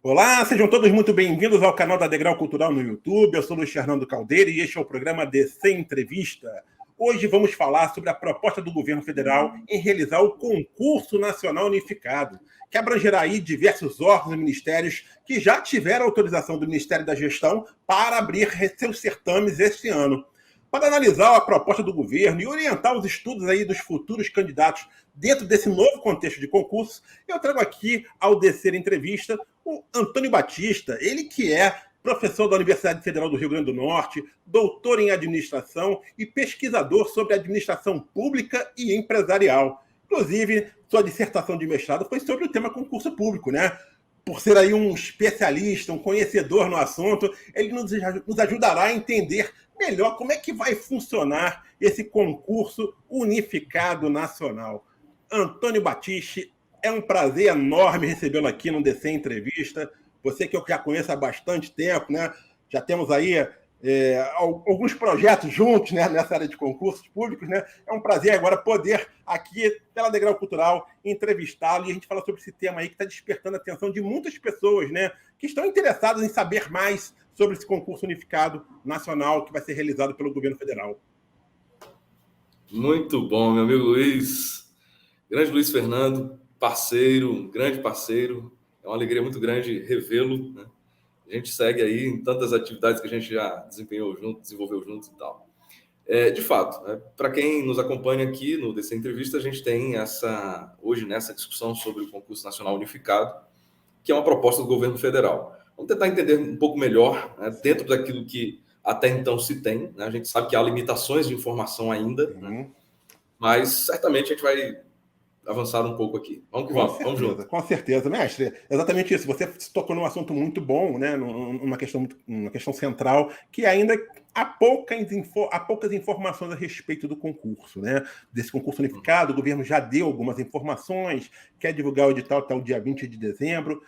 Olá, sejam todos muito bem-vindos ao canal da Degrau Cultural no YouTube. Eu sou Luiz Fernando Caldeira e este é o programa DC Entrevista. Hoje vamos falar sobre a proposta do governo federal em realizar o Concurso Nacional Unificado, que abrangerá aí diversos órgãos e ministérios que já tiveram autorização do Ministério da Gestão para abrir seus certames este ano. Para analisar a proposta do governo e orientar os estudos aí dos futuros candidatos dentro desse novo contexto de concurso, eu trago aqui ao DC Entrevista o Antônio Batista, ele que é professor da Universidade Federal do Rio Grande do Norte, doutor em administração e pesquisador sobre administração pública e empresarial. Inclusive, sua dissertação de mestrado foi sobre o tema concurso público, né? Por ser aí um especialista, um conhecedor no assunto, ele nos ajudará a entender melhor como é que vai funcionar esse concurso unificado nacional. Antônio Batista, é um prazer enorme recebê-lo aqui no DC Entrevista. Você que eu já conheço há bastante tempo, né? Já temos aí alguns projetos juntos, né, nessa área de concursos públicos, né? É um prazer agora poder aqui, pela Degrau Cultural, entrevistá-lo e a gente falar sobre esse tema aí que está despertando a atenção de muitas pessoas, né, que estão interessadas em saber mais sobre esse concurso unificado nacional que vai ser realizado pelo governo federal. Muito bom, meu amigo Luiz. Grande Luiz Fernando, parceiro, um grande parceiro. É uma alegria muito grande revê-lo, né? A gente segue aí em tantas atividades que a gente já desempenhou junto, desenvolveu juntos e tal. De fato, para quem nos acompanha aqui no DC Entrevista, a gente tem hoje nessa discussão sobre o Concurso Nacional Unificado, que é uma proposta do governo federal. Vamos tentar entender um pouco melhor, né, dentro daquilo que até então se tem, né? A gente sabe que há limitações de informação ainda, né? Mas certamente a gente vai avançar um pouco aqui. Vamos que vamos, vamos junto. Com certeza, mestre. Exatamente isso. Você tocou num assunto muito bom, né? Uma questão central, que ainda há poucas informações a respeito do concurso, né? Desse concurso unificado, o governo já deu algumas informações, quer divulgar o edital até o dia 20 de dezembro.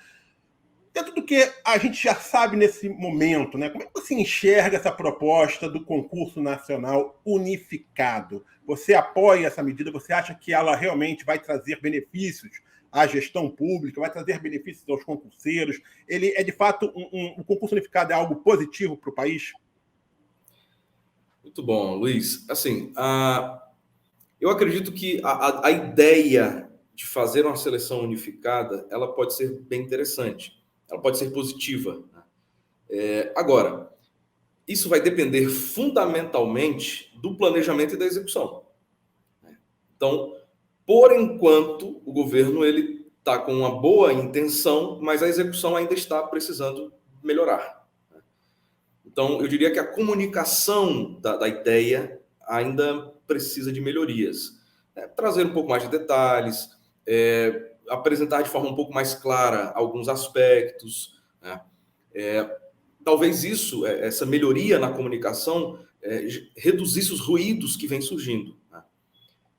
Dentro do que a gente já sabe nesse momento, né? Como é que você enxerga essa proposta do concurso nacional unificado? Você apoia essa medida? Você acha que ela realmente vai trazer benefícios à gestão pública, vai trazer benefícios aos concurseiros? Ele é, de fato, um concurso unificado é algo positivo para o país? Muito bom, Luiz. Assim, eu acredito que a ideia de fazer uma seleção unificada, ela pode ser bem interessante. Ela pode ser positiva. Agora, isso vai depender fundamentalmente do planejamento e da execução. Então, por enquanto, o governo ele está com uma boa intenção, mas a execução ainda está precisando melhorar. Então, eu diria que a comunicação da ideia ainda precisa de melhorias. Trazer um pouco mais de detalhes, apresentar de forma um pouco mais clara alguns aspectos, né? Talvez essa melhoria na comunicação, reduzisse os ruídos que vêm surgindo, né?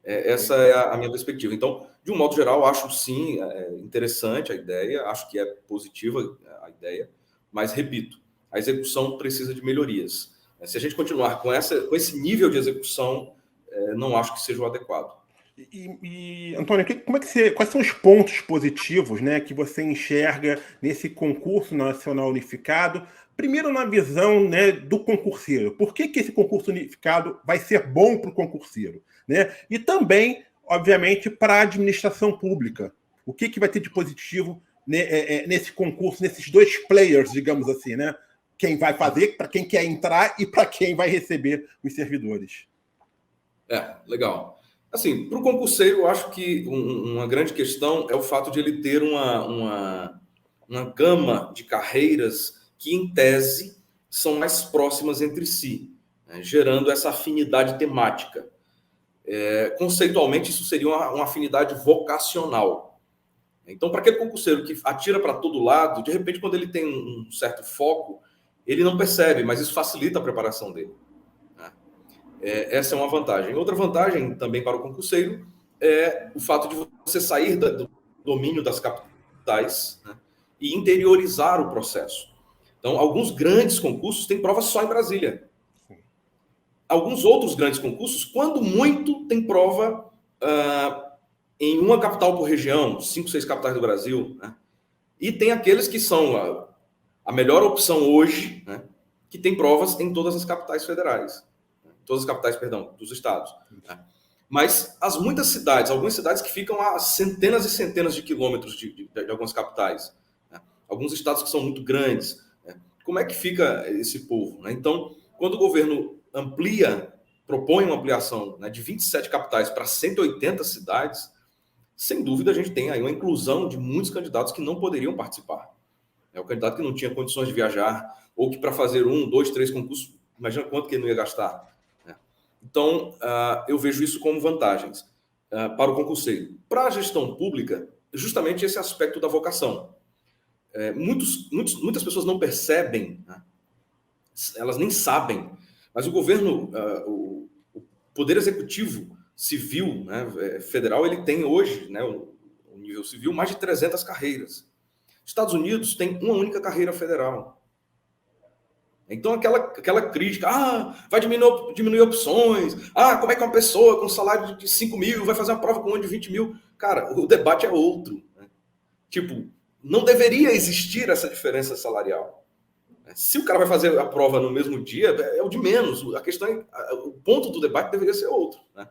Essa é a minha perspectiva. Então, de um modo geral, acho sim interessante a ideia, acho que é positiva a ideia, mas, repito, a execução precisa de melhorias. Se a gente continuar com esse nível de execução, não acho que seja o adequado. Antônio, quais são os pontos positivos, né, que você enxerga nesse concurso nacional unificado? Primeiro, na visão, né, do concurseiro. Por que esse concurso unificado vai ser bom para o concurseiro, né? E também, obviamente, para a administração pública. O que vai ter de positivo, né, nesse concurso, nesses dois players, digamos assim, né? Quem vai fazer, para quem quer entrar e para quem vai receber os servidores. Legal. Assim, para o concurseiro, eu acho que uma grande questão é o fato de ele ter uma gama de carreiras que, em tese, são mais próximas entre si, né, gerando essa afinidade temática. Conceitualmente, isso seria uma afinidade vocacional. Então, para aquele concurseiro que atira para todo lado, de repente, quando ele tem um certo foco, ele não percebe, mas isso facilita a preparação dele. Essa é uma vantagem. Outra vantagem também para o concurseiro é o fato de você sair do domínio das capitais, né, e interiorizar o processo. Então, alguns grandes concursos têm prova só em Brasília. Alguns outros grandes concursos, quando muito, tem prova em uma capital por região, 5, 6 capitais do Brasil, né? E tem aqueles que são a melhor opção hoje, né, que tem provas em todas as capitais federais. Todas as capitais, perdão, dos estados. Né? Mas muitas cidades, algumas cidades que ficam a centenas e centenas de quilômetros de algumas capitais. Né? Alguns estados que são muito grandes. Né? Como é que fica esse povo? Né? Então, quando o governo propõe uma ampliação, né, de 27 capitais para 180 cidades, sem dúvida a gente tem aí uma inclusão de muitos candidatos que não poderiam participar. É o candidato que não tinha condições de viajar, ou que para fazer 1, 2, 3 concursos, imagina quanto que ele não ia gastar. Né? Então, eu vejo isso como vantagens para o concurseiro. Para a gestão pública, justamente esse aspecto da vocação. Muitas pessoas não percebem, né? Elas nem sabem, mas o governo, o Poder Executivo Civil, né, federal, ele tem hoje, né, o nível civil, mais de 300 carreiras. Estados Unidos tem uma única carreira federal. Então, aquela crítica, vai diminuir opções, como é que uma pessoa com salário de 5 mil vai fazer uma prova com um de 20 mil? Cara, o debate é outro. Né? Tipo, não deveria existir essa diferença salarial. Se o cara vai fazer a prova no mesmo dia, é o de menos. A questão o ponto do debate deveria ser outro. Né?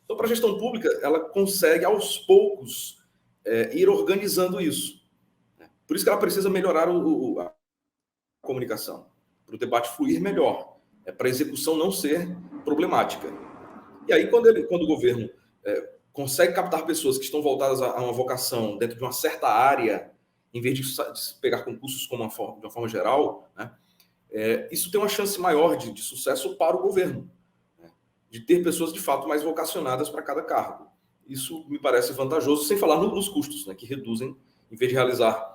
Então, para a gestão pública, ela consegue, aos poucos, ir organizando isso. Por isso que ela precisa melhorar a comunicação, para o debate fluir melhor, para a execução não ser problemática. E aí, quando o governo consegue captar pessoas que estão voltadas a uma vocação dentro de uma certa área, em vez de pegar concursos de uma forma geral, né, isso tem uma chance maior de sucesso para o governo, né, de ter pessoas de fato mais vocacionadas para cada cargo. Isso me parece vantajoso, sem falar nos custos, né, que reduzem, em vez de realizar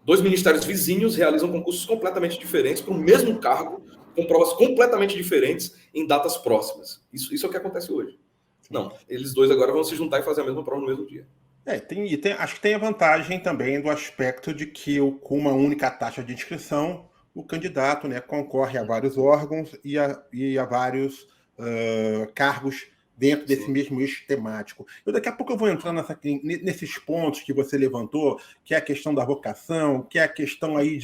2 ministérios vizinhos, realizam concursos completamente diferentes para o mesmo cargo, com provas completamente diferentes em datas próximas. Isso é o que acontece hoje. Não, eles dois agora vão se juntar e fazer a mesma prova no mesmo dia. Acho que tem a vantagem também do aspecto de que, com uma única taxa de inscrição, o candidato, né, concorre a vários órgãos e a vários cargos dentro desse mesmo eixo temático. Daqui a pouco eu vou entrar nesses pontos que você levantou, que é a questão da vocação, que é a questão aí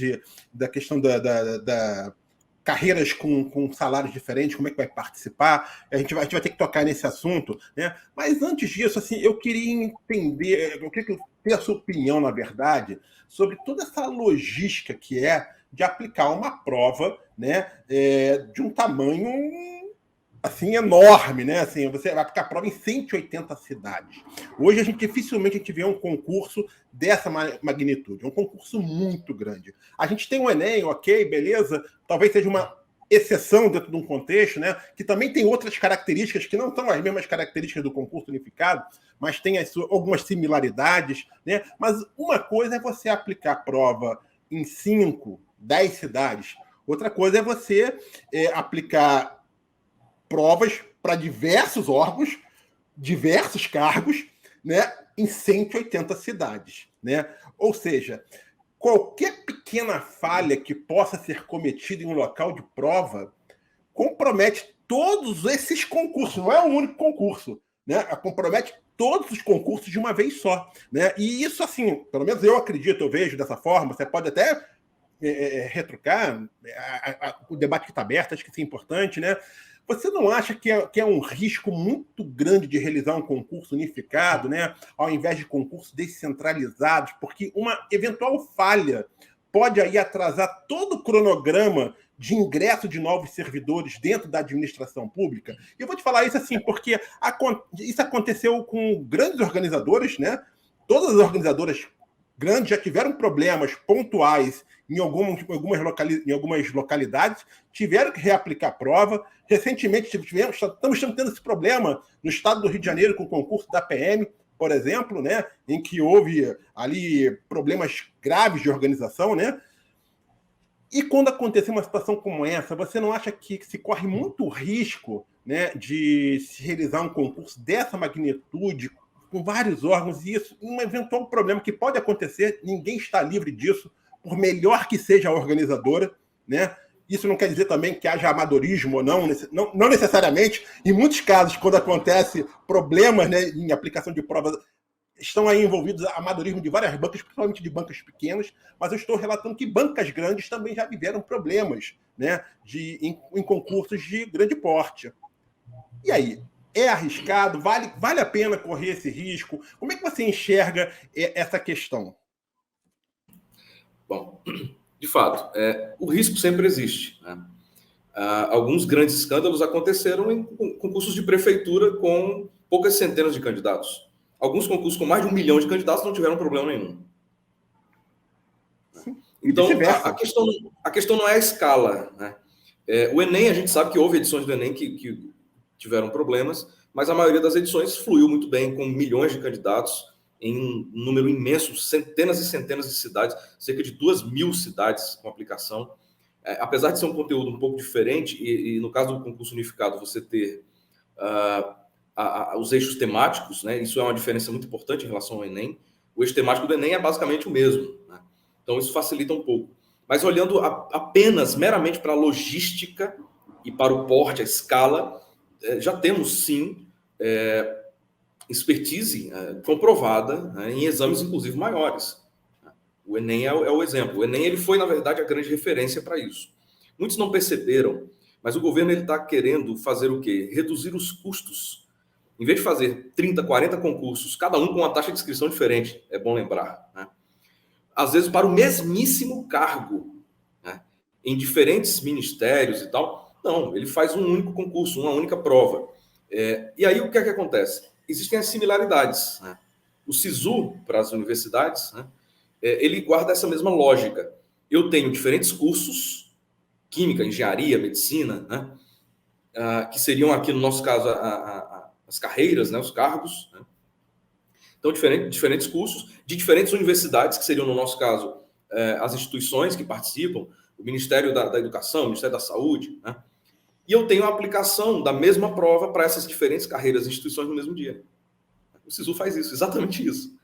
da questão da carreiras com salários diferentes, como é que vai participar, a gente vai ter que tocar nesse assunto, né? Mas antes disso, assim, eu queria entender, eu queria ter a sua opinião, na verdade, sobre toda essa logística que é de aplicar uma prova, né, de um tamanho assim, enorme, né? Assim, você vai aplicar prova em 180 cidades. Hoje, dificilmente a gente vê um concurso dessa magnitude. É um concurso muito grande. A gente tem o Enem, ok, beleza? Talvez seja uma exceção dentro de um contexto, né? Que também tem outras características que não são as mesmas características do concurso unificado, mas tem algumas similaridades, né? Mas uma coisa é você aplicar prova em 5, 10 cidades. Outra coisa é você aplicar provas para diversos órgãos, diversos cargos, né, em 180 cidades. Né? Ou seja, qualquer pequena falha que possa ser cometida em um local de prova compromete todos esses concursos. Não é um único concurso. Né? Compromete todos os concursos de uma vez só. Né? E isso, assim, pelo menos eu acredito, eu vejo dessa forma, você pode até retrucar o debate que está aberto, acho que isso é importante, né? Você não acha que é um risco muito grande de realizar um concurso unificado, né, ao invés de concursos descentralizados? Porque uma eventual falha pode aí atrasar todo o cronograma de ingresso de novos servidores dentro da administração pública. E eu vou te falar isso assim, porque isso aconteceu com grandes organizadores, né? Todas as organizadoras grandes já tiveram problemas pontuais em algumas localidades, tiveram que reaplicar a prova. Recentemente, estamos tendo esse problema no estado do Rio de Janeiro com o concurso da PM, por exemplo, né, em que houve ali problemas graves de organização. Né? E quando acontecer uma situação como essa, você não acha que se corre muito risco, né, de se realizar um concurso dessa magnitude, com vários órgãos, e isso, um eventual problema que pode acontecer, ninguém está livre disso, por melhor que seja a organizadora, né? Isso não quer dizer também que haja amadorismo ou não necessariamente. Em muitos casos, quando acontece problemas, né, em aplicação de provas, estão aí envolvidos a amadorismo de várias bancas, principalmente de bancas pequenas, mas eu estou relatando que bancas grandes também já viveram problemas, né, em concursos de grande porte. E aí? É arriscado? Vale a pena correr esse risco? Como é que você enxerga essa questão? Bom, de fato, o risco sempre existe, né? Alguns grandes escândalos aconteceram em concursos de prefeitura com poucas centenas de candidatos. Alguns concursos com mais de 1 milhão de candidatos não tiveram problema nenhum. Então, a questão não é a escala, né? O Enem, a gente sabe que houve edições do Enem que tiveram problemas, mas a maioria das edições fluiu muito bem, com milhões de candidatos, em um número imenso, centenas e centenas de cidades, cerca de 2.000 cidades com aplicação. Apesar de ser um conteúdo um pouco diferente, e no caso do concurso unificado, você ter os eixos temáticos, né? Isso é uma diferença muito importante em relação ao Enem. O eixo temático do Enem é basicamente o mesmo, né? Então isso facilita um pouco. Mas olhando apenas, meramente para a logística e para o porte, a escala, já temos sim expertise comprovada, né, em exames inclusive maiores. O Enem é o exemplo. O Enem ele foi, na verdade, a grande referência para isso. Muitos não perceberam, mas o governo está querendo fazer o quê? Reduzir os custos. Em vez de fazer 30, 40 concursos, cada um com uma taxa de inscrição diferente, é bom lembrar, né? Às vezes para o mesmíssimo cargo, né, em diferentes ministérios e tal, não, ele faz um único concurso, uma única prova. E aí o que é que acontece? Existem as similaridades, né? O SISU, para as universidades, né, ele guarda essa mesma lógica. Eu tenho diferentes cursos, química, engenharia, medicina, né, que seriam aqui no nosso caso as carreiras, né, os cargos, né? Então, diferentes cursos de diferentes universidades, que seriam, no nosso caso, as instituições que participam, o Ministério da Educação, o Ministério da Saúde, né? E eu tenho a aplicação da mesma prova para essas diferentes carreiras e instituições no mesmo dia. O SISU faz isso, exatamente isso.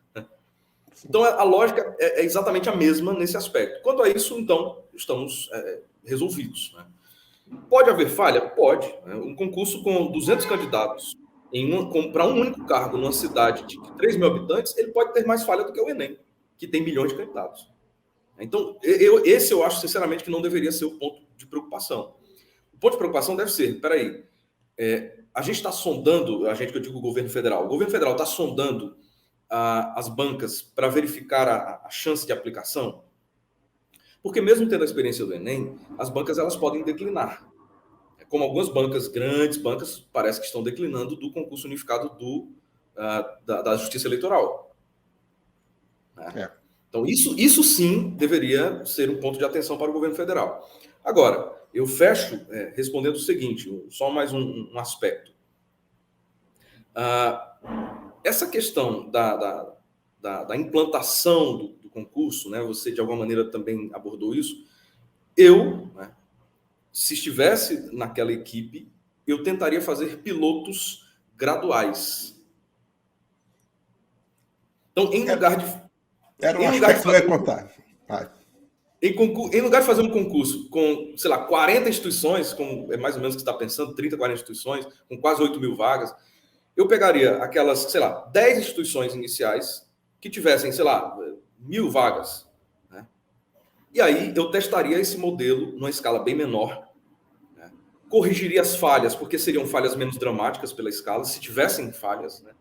Então, a lógica é exatamente a mesma nesse aspecto. Quanto a isso, então, estamos resolvidos, né? Pode haver falha? Pode. Né? Um concurso com 200 candidatos para um único cargo numa cidade de 3.000 habitantes, ele pode ter mais falha do que o Enem, que tem milhões de candidatos. Então, esse eu acho, sinceramente, que não deveria ser o ponto de preocupação. O ponto de preocupação deve ser, peraí, a gente está sondando, a gente que eu digo o governo federal está sondando as bancas para verificar a chance de aplicação? Porque mesmo tendo a experiência do Enem, as bancas elas podem declinar. Como algumas bancas, grandes bancas, parece que estão declinando do concurso unificado da Justiça Eleitoral. Né? Então, isso sim deveria ser um ponto de atenção para o governo federal. Agora, eu fecho respondendo o seguinte, só mais um aspecto. Essa questão da implantação do concurso, né, você de alguma maneira também abordou isso, né, se estivesse naquela equipe, eu tentaria fazer pilotos graduais. Então, em lugar de... Era um aspecto que eu ia contar. Em lugar de fazer um concurso com, sei lá, 40 instituições, é mais ou menos o que você está pensando, 30, 40 instituições, com quase 8.000 vagas, eu pegaria aquelas, sei lá, 10 instituições iniciais que tivessem, sei lá, 1.000 vagas. Né? E aí eu testaria esse modelo numa escala bem menor, né? Corrigiria as falhas, porque seriam falhas menos dramáticas pela escala, se tivessem falhas, né?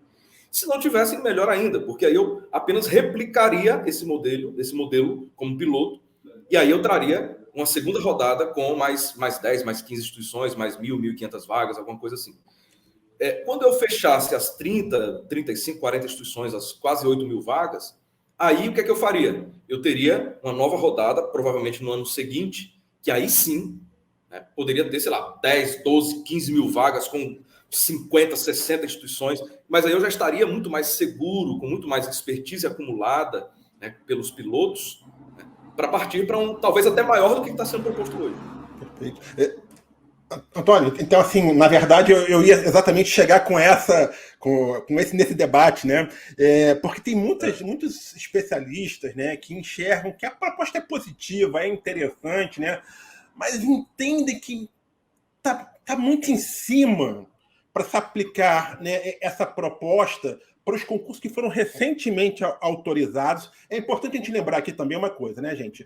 Se não tivessem, melhor ainda, porque aí eu apenas replicaria esse modelo como piloto, e aí eu traria uma segunda rodada com mais 10, mais 15 instituições, mais 1.000, 1.500 vagas, alguma coisa assim. Quando eu fechasse as 30, 35, 40 instituições, as quase 8.000 vagas, aí o que é que eu faria? Eu teria uma nova rodada, provavelmente no ano seguinte, que aí sim, né, poderia ter, sei lá, 10, 12, 15.000 vagas com 50, 60 instituições, mas aí eu já estaria muito mais seguro, com muito mais expertise acumulada, né, pelos pilotos, né, para partir para talvez até maior do que está sendo proposto hoje. Perfeito. Antônio, então, assim, na verdade, eu ia exatamente chegar nesse debate, né? Porque tem muitos especialistas, né, que enxergam que a proposta é positiva, é interessante, né? Mas entendem que tá muito em cima para se aplicar, né, essa proposta para os concursos que foram recentemente autorizados. É importante a gente lembrar aqui também uma coisa, né, gente?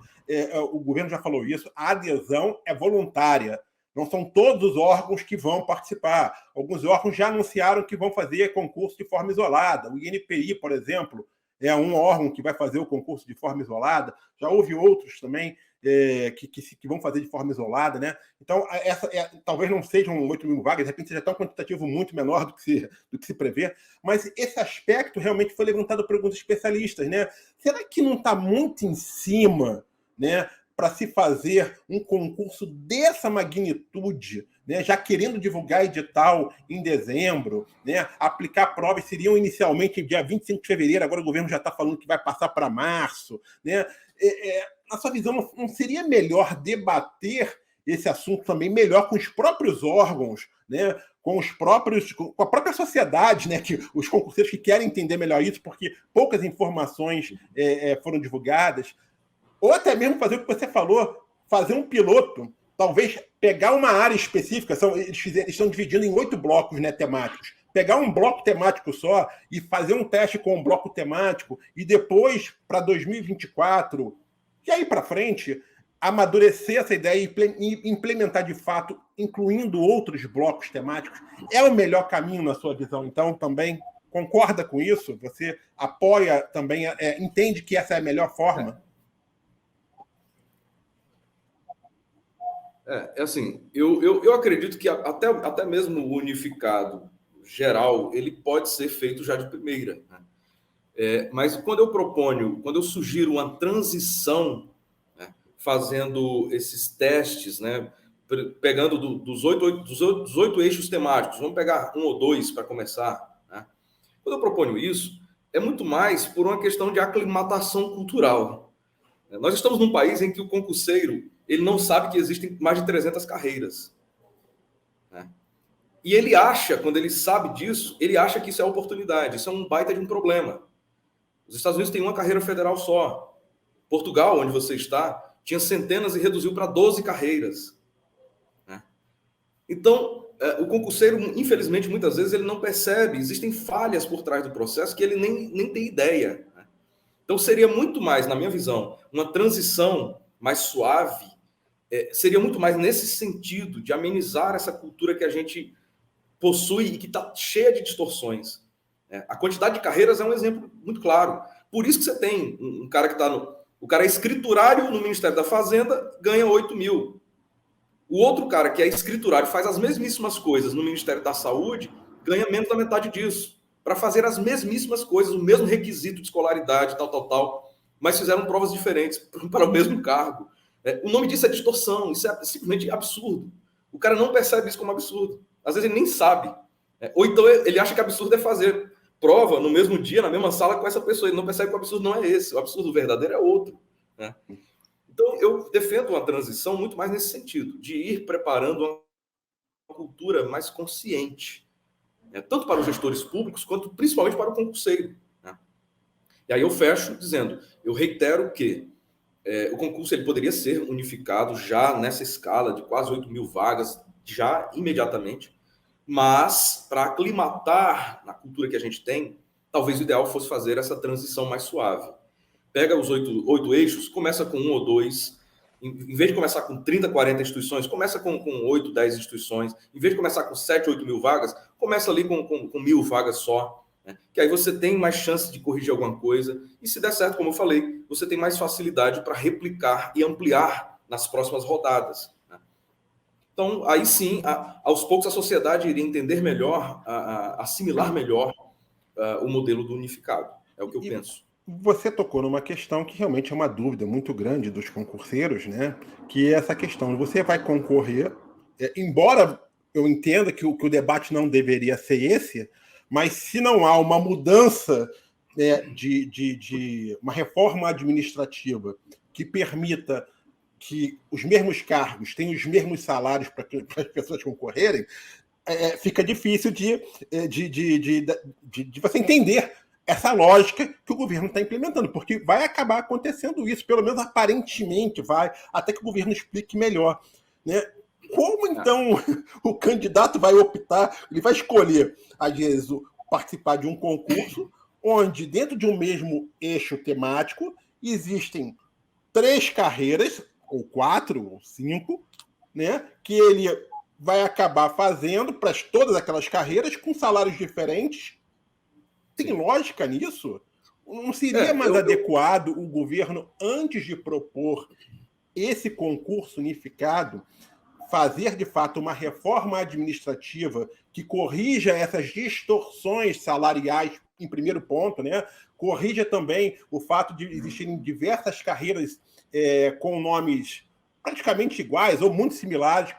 O governo já falou isso, a adesão é voluntária. Não são todos os órgãos que vão participar. Alguns órgãos já anunciaram que vão fazer concurso de forma isolada. O INPI, por exemplo, é um órgão que vai fazer o concurso de forma isolada. Já houve outros também que vão fazer de forma isolada, né? Então, talvez não sejam 8.000 vagas, de repente seja até um quantitativo muito menor do que se prevê, mas esse aspecto realmente foi levantado por alguns especialistas, né? Será que não está muito em cima, né, para se fazer um concurso dessa magnitude, né, já querendo divulgar edital em dezembro, né, aplicar provas seriam inicialmente dia 25 de fevereiro, agora o governo já está falando que vai passar para março, né? Na sua visão, não seria melhor debater esse assunto também melhor com os próprios órgãos, né? Com a própria sociedade, né? Que os concurseiros que querem entender melhor isso, porque poucas informações foram divulgadas, ou até mesmo fazer o que você falou, fazer um piloto, talvez pegar uma área específica, eles estão dividindo em 8 blocos, né, temáticos, pegar um bloco temático só e fazer um teste com um bloco temático e depois, para 2024, e aí para frente, amadurecer essa ideia e implementar de fato, incluindo outros blocos temáticos, é o melhor caminho na sua visão, então, também? Concorda com isso? Você apoia também, entende que essa é a melhor forma? Assim, eu acredito que até mesmo o unificado geral, ele pode ser feito já de primeira, né? Mas quando eu sugiro uma transição, né, fazendo esses testes, né, pegando dos 8 eixos temáticos, vamos pegar 1 ou 2 para começar, né? Quando eu proponho isso, é muito mais por uma questão de aclimatação cultural. Nós estamos num país em que o concurseiro ele não sabe que existem mais de 300 carreiras, né? E ele acha, quando ele sabe disso, ele acha que isso é oportunidade. Isso é um baita de um problema. Os Estados Unidos têm uma carreira federal só. Portugal, onde você está, tinha centenas e reduziu para 12 carreiras, né? Então, o concurseiro, infelizmente, muitas vezes ele não percebe. Existem falhas por trás do processo que ele nem tem ideia, né? Então, seria muito mais, na minha visão, uma transição mais suave, seria muito mais nesse sentido de amenizar essa cultura que a gente possui e que está cheia de distorções. A quantidade de carreiras é um exemplo muito claro. Por isso que você tem um cara que está o cara é escriturário no Ministério da Fazenda, ganha 8.000. O outro cara que é escriturário, faz as mesmíssimas coisas no Ministério da Saúde, ganha menos da metade disso, para fazer as mesmíssimas coisas, o mesmo requisito de escolaridade, tal, mas fizeram provas diferentes para o mesmo cargo. O nome disso é distorção, isso é simplesmente absurdo. O cara não percebe isso como absurdo. Às vezes ele nem sabe. Ou então ele acha que absurdo é fazer prova no mesmo dia, na mesma sala com essa pessoa. Ele não percebe que o absurdo não é esse. O absurdo verdadeiro é outro, né? Então, eu defendo uma transição muito mais nesse sentido, de ir preparando uma cultura mais consciente, né? Tanto para os gestores públicos, quanto principalmente para o concurseiro, né? E aí eu fecho dizendo, eu reitero que o concurso ele poderia ser unificado já nessa escala de quase 8.000 vagas, já imediatamente, mas para aclimatar na cultura que a gente tem, talvez o ideal fosse fazer essa transição mais suave. Pega os 8 eixos, começa com 1 ou 2, em vez de começar com 30, 40 instituições, começa com 8, 10 instituições, em vez de começar com 7, 8.000 vagas, começa ali com 1.000 vagas só, né? Que aí você tem mais chance de corrigir alguma coisa, e se der certo, como eu falei, você tem mais facilidade para replicar e ampliar nas próximas rodadas, né? Então, aí sim, aos poucos a sociedade iria entender melhor, assimilar melhor o modelo do unificado. É o que eu penso. Você tocou numa questão que realmente é uma dúvida muito grande dos concurseiros, né? Que é essa questão. Você vai concorrer, embora eu entenda que o debate não deveria ser esse, mas se não há uma mudança, de uma reforma administrativa que permita que os mesmos cargos tenham os mesmos salários para as pessoas concorrerem, fica difícil de você entender essa lógica que o governo está implementando, porque vai acabar acontecendo isso, pelo menos aparentemente vai, até que o governo explique melhor, né? Como então o candidato vai optar, ele vai escolher, às vezes, participar de um concurso onde, dentro de um mesmo eixo temático, existem 3 carreiras, ou 4, ou 5, né, que ele vai acabar fazendo para todas aquelas carreiras com salários diferentes? Tem lógica nisso? Não seria mais adequado o governo, antes de propor esse concurso unificado, fazer de fato uma reforma administrativa que corrija essas distorções salariais, em primeiro ponto, né? Corrija também o fato de existirem diversas carreiras com nomes praticamente iguais ou muito similares,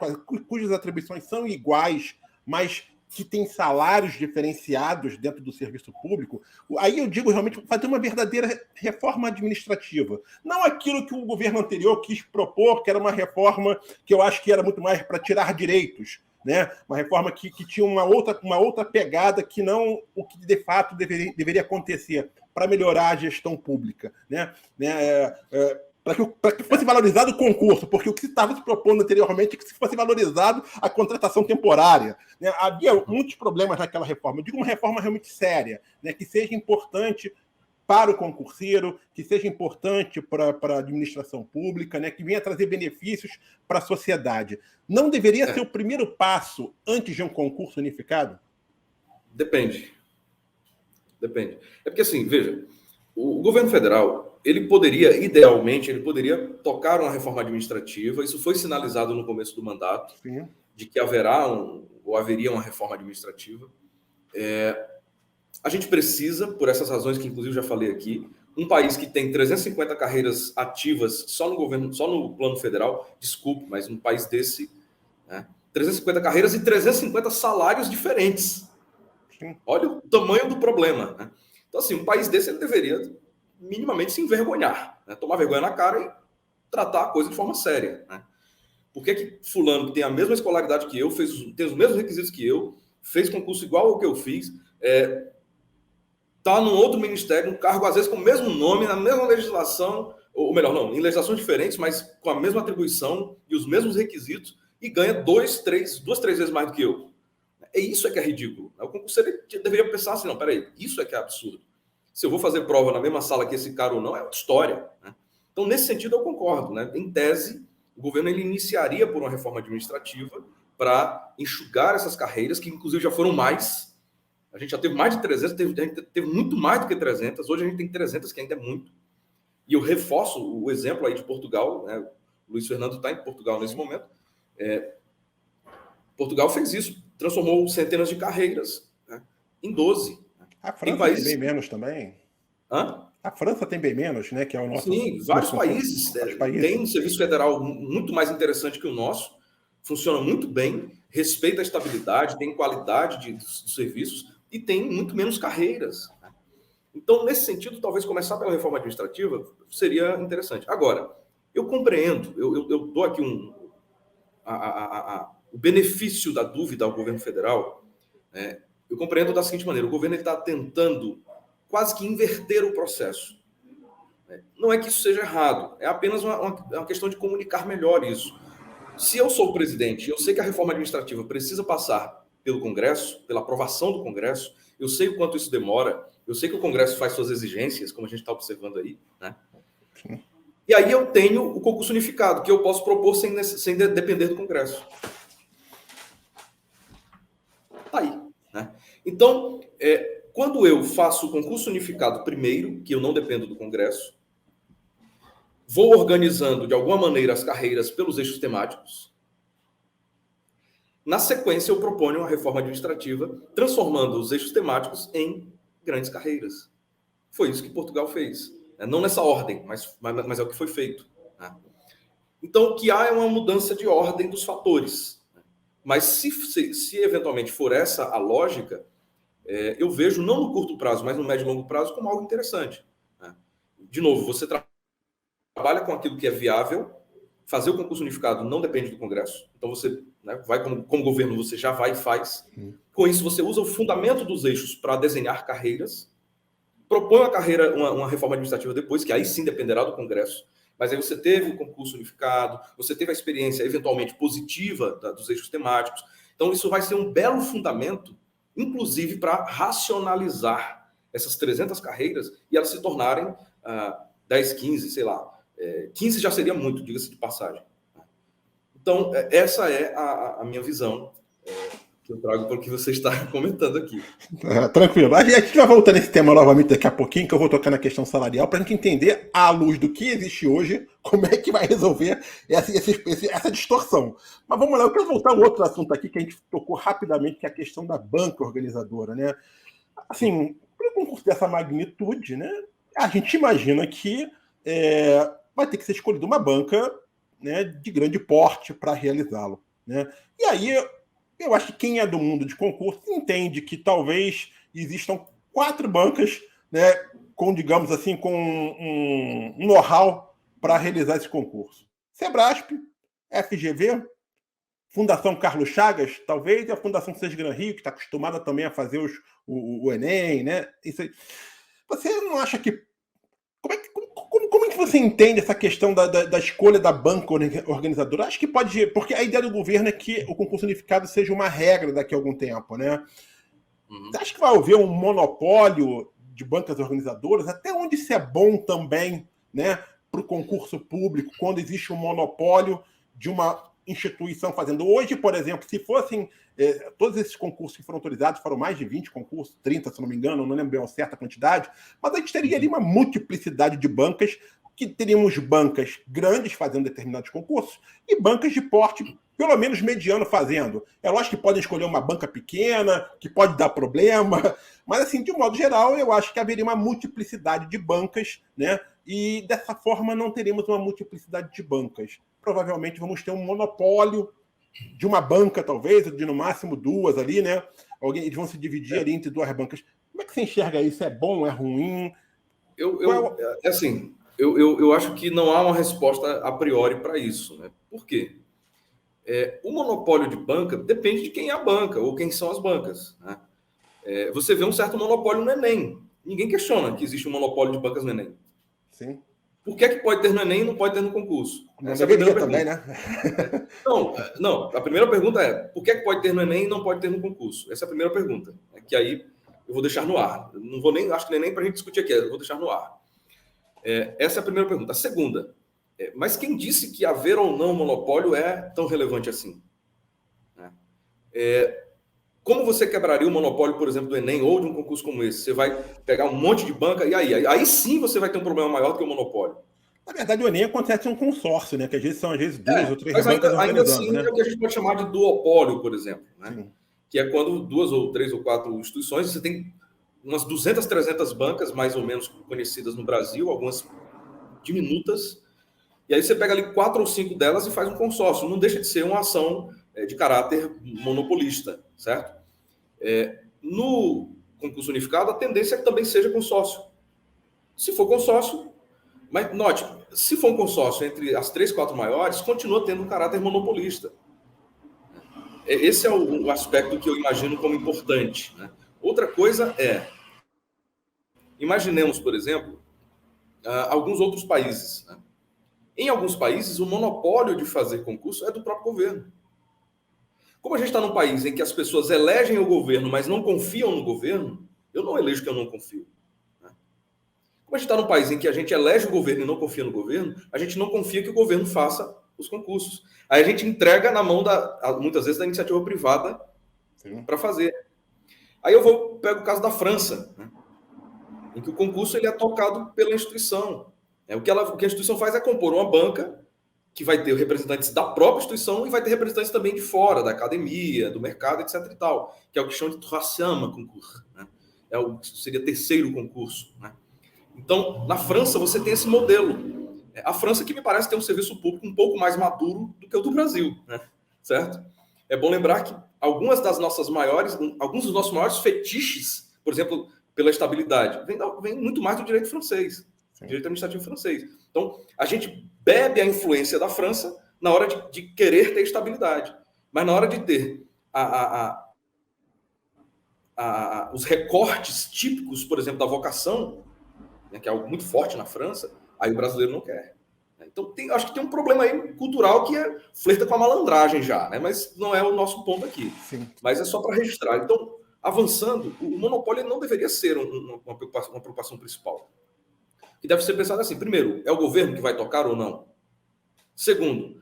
cujas atribuições são iguais, mas que têm salários diferenciados dentro do serviço público. Aí eu digo realmente fazer uma verdadeira reforma administrativa. Não aquilo que o governo anterior quis propor, que era uma reforma que eu acho que era muito mais para tirar direitos, né? Uma reforma que tinha uma outra pegada, que não o que de fato deveria acontecer para melhorar a gestão pública, né? Para que fosse valorizado o concurso, porque o que se estava se propondo anteriormente é que se fosse valorizado a contratação temporária, né? Havia muitos problemas naquela reforma. Eu digo uma reforma realmente séria, né? Que seja importante para o concurseiro, que seja importante para a administração pública, né? Que venha trazer benefícios para a sociedade. Não deveria ser o primeiro passo antes de um concurso unificado? Depende. É porque, assim, veja, o governo federal, ele poderia, idealmente, tocar uma reforma administrativa. Isso foi sinalizado no começo do mandato, Sim, de que haveria uma reforma administrativa. A gente precisa, por essas razões que inclusive já falei aqui, um país que tem 350 carreiras ativas só no governo, só no plano federal, desculpe, mas um país desse, né, 350 carreiras e 350 salários diferentes. sim. Olha o tamanho do problema, né? Então, assim, um país desse ele deveria minimamente se envergonhar, né? Tomar vergonha na cara e tratar a coisa de forma séria, né? Por que fulano, que tem a mesma escolaridade que eu, tem os mesmos requisitos que eu, fez concurso igual ao que eu fiz, está num outro ministério, um cargo às vezes com o mesmo nome, na mesma legislação, ou melhor, não, em legislações diferentes, mas com a mesma atribuição e os mesmos requisitos, e ganha 2, 3 vezes mais do que eu? Isso que é ridículo. O concurseiro deveria pensar assim, não, peraí, isso é que é absurdo. Se eu vou fazer prova na mesma sala que esse cara ou não, é outra história, né? Então, nesse sentido, eu concordo, né? Em tese, o governo ele iniciaria por uma reforma administrativa para enxugar essas carreiras, que inclusive já foram mais. A gente já teve mais de 300, a gente teve muito mais do que 300. Hoje a gente tem 300, que ainda é muito. E eu reforço o exemplo aí de Portugal, né? O Luiz Fernando está em Portugal nesse momento. Portugal fez isso, transformou centenas de carreiras, né, em 12. A França tem bem menos também. Hã? A França tem bem menos, né? Que é o nosso. Sim, vários países têm um serviço federal muito mais interessante que o nosso, funciona muito bem, respeita a estabilidade, tem qualidade dos serviços e tem muito menos carreiras, né? Então, nesse sentido, talvez começar pela reforma administrativa seria interessante. Agora, eu compreendo, eu dou aqui o benefício da dúvida ao governo federal, né? Eu compreendo da seguinte maneira: o governo está tentando quase que inverter o processo. Não é que isso seja errado, é apenas uma questão de comunicar melhor isso. Se eu sou o presidente, eu sei que a reforma administrativa precisa passar pelo Congresso, pela aprovação do Congresso, eu sei o quanto isso demora, eu sei que o Congresso faz suas exigências, como a gente está observando aí, né? Sim. E aí eu tenho o concurso unificado, que eu posso propor sem depender do Congresso. Tá aí, né? Então, quando eu faço o concurso unificado primeiro, que eu não dependo do Congresso, vou organizando de alguma maneira as carreiras pelos eixos temáticos. Na sequência, eu proponho uma reforma administrativa, transformando os eixos temáticos em grandes carreiras. Foi isso que Portugal fez. Não nessa ordem, mas é o que foi feito, né? Então, o que há é uma mudança de ordem dos fatores. Mas se eventualmente for essa a lógica, eu vejo, não no curto prazo, mas no médio e longo prazo, como algo interessante, né? De novo, você trabalha com aquilo que é viável, fazer o concurso unificado não depende do Congresso, então você, né, vai como governo, você já vai e faz. Com isso, você usa o fundamento dos eixos para desenhar carreiras, propõe uma reforma administrativa depois, que aí sim dependerá do Congresso, Mas aí você teve o concurso unificado, você teve a experiência eventualmente positiva dos eixos temáticos. Então, isso vai ser um belo fundamento, inclusive para racionalizar essas 300 carreiras e elas se tornarem 10, 15, sei lá. 15 já seria muito, diga-se de passagem. Então, essa é a minha visão que eu trago para o que você está comentando aqui. Tranquilo. A gente vai voltar nesse tema novamente daqui a pouquinho, que eu vou tocar na questão salarial, para a gente entender, à luz do que existe hoje, como é que vai resolver essa distorção. Mas vamos lá, eu quero voltar a um outro assunto aqui que a gente tocou rapidamente, que é a questão da banca organizadora, né? Assim, para um concurso dessa magnitude, né, a gente imagina que vai ter que ser escolhida uma banca, né, de grande porte para realizá-lo, né? E aí eu acho que quem é do mundo de concurso entende que talvez existam 4 bancas, né, com, digamos assim, com um know-how para realizar esse concurso. Sebrasp, FGV, Fundação Carlos Chagas, talvez, e a Fundação Sesgran Rio, que está acostumada também a fazer o Enem, né? Isso aí. Você não acha que... Como é que você entende essa questão da escolha da banca organizadora? Acho que pode... Porque a ideia do governo é que o concurso unificado seja uma regra daqui a algum tempo, né? Você acha que vai haver um monopólio de bancas organizadoras? Até onde isso é bom também, né, para o concurso público, quando existe um monopólio de uma instituição fazendo? Hoje, por exemplo, se fossem todos esses concursos que foram autorizados, foram mais de 20 concursos, 30, se não me engano, não lembro bem a certa quantidade, mas a gente teria ali uma multiplicidade de bancas, que teríamos bancas grandes fazendo determinados concursos e bancas de porte pelo menos mediano fazendo. É lógico que podem escolher uma banca pequena, que pode dar problema, mas assim, de um modo geral, eu acho que haveria uma multiplicidade de bancas, né? E dessa forma não teremos uma multiplicidade de bancas. Provavelmente vamos ter um monopólio de uma banca, talvez, de no máximo 2 ali, né? Eles vão se dividir ali entre 2 bancas. Como é que você enxerga isso? É bom, é ruim? Eu acho que não há uma resposta a priori para isso, né? Por quê? O monopólio de banca depende de quem é a banca ou quem são as bancas, né? Você vê um certo monopólio no Enem. Ninguém questiona que existe um monopólio de bancas no Enem. Sim. Por que pode ter no Enem e não pode ter no concurso? Não deveria também, né? Não, a primeira pergunta é: por que pode ter no Enem e não pode ter no concurso? Essa é a primeira pergunta, que aí eu vou deixar no ar. Não vou nem, acho que nem para a gente discutir aqui, eu vou deixar no ar. Essa é a primeira pergunta. A segunda, mas quem disse que haver ou não monopólio é tão relevante assim? Como você quebraria o monopólio, por exemplo, do Enem ou de um concurso como esse? Você vai pegar um monte de banca e aí sim você vai ter um problema maior do que o monopólio. Na verdade, o Enem acontece um consórcio, né? Que às vezes são 2 ou 3 mas bancas ainda organizando, assim, né? é o que a gente pode chamar de duopólio, por exemplo, né? Sim. Que é quando 2 ou 3 ou 4 instituições, você tem umas 200, 300 bancas, mais ou menos conhecidas no Brasil, algumas diminutas, e aí você pega ali 4 ou 5 delas e faz um consórcio. Não deixa de ser uma ação de caráter monopolista, certo? No concurso unificado, a tendência é que também seja consórcio. Se for consórcio, mas note, se for um consórcio entre as 3, 4 maiores, continua tendo um caráter monopolista. Esse é o aspecto que eu imagino como importante, né? Outra coisa imaginemos, por exemplo, alguns outros países, né? Em alguns países, o monopólio de fazer concurso é do próprio governo. Como a gente está num país em que as pessoas elegem o governo, mas não confiam no governo, eu não elejo que eu não confio. Né? Como a gente está num país em que a gente elege o governo e não confia no governo, a gente não confia que o governo faça os concursos. Aí a gente entrega na mão, muitas vezes, da iniciativa privada para fazer. Aí eu pego o caso da França, né? Em que o concurso ele é tocado pela instituição. O que a instituição faz é compor uma banca que vai ter representantes da própria instituição e vai ter representantes também de fora, da academia, do mercado, etc. e tal, que é o que chama de troisième concurso, né? Seria terceiro concurso, né? Então, na França, você tem esse modelo. A França, que me parece ter um serviço público um pouco mais maduro do que o do Brasil, né? Certo? É bom lembrar que alguns dos nossos maiores fetiches, por exemplo, pela estabilidade, vem muito mais do direito francês, direito administrativo francês. Então, a gente bebe a influência da França na hora de querer ter estabilidade. Mas na hora de ter os recortes típicos, por exemplo, da vocação, né, que é algo muito forte na França, aí o brasileiro não quer. Então, acho que tem um problema aí cultural que flerta com a malandragem já, né? Mas não é o nosso ponto aqui. Sim. Mas é só para registrar. Então, avançando, o monopólio não deveria ser uma preocupação principal. Que deve ser pensado assim: primeiro, é o governo que vai tocar ou não? Segundo,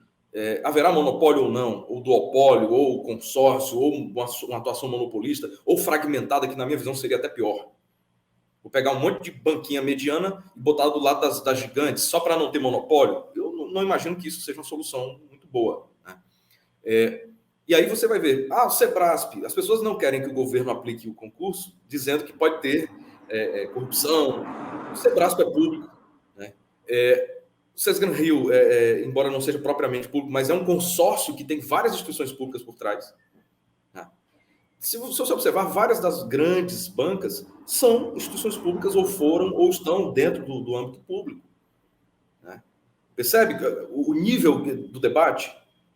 haverá monopólio ou não, ou duopólio, ou consórcio, ou uma atuação monopolista, ou fragmentada, que na minha visão seria até pior. Vou pegar um monte de banquinha mediana e botar do lado das gigantes, só para não ter monopólio. Eu não imagino que isso seja uma solução muito boa, né? E aí você vai ver, o Sebrasp, as pessoas não querem que o governo aplique o concurso, dizendo que pode ter corrupção. O Sebrasp é público, né? O Sesgan Rio, embora não seja propriamente público, mas é um consórcio que tem várias instituições públicas por trás. Se você observar, várias das grandes bancas são instituições públicas ou foram ou estão dentro do âmbito público, né? Percebe o nível do debate?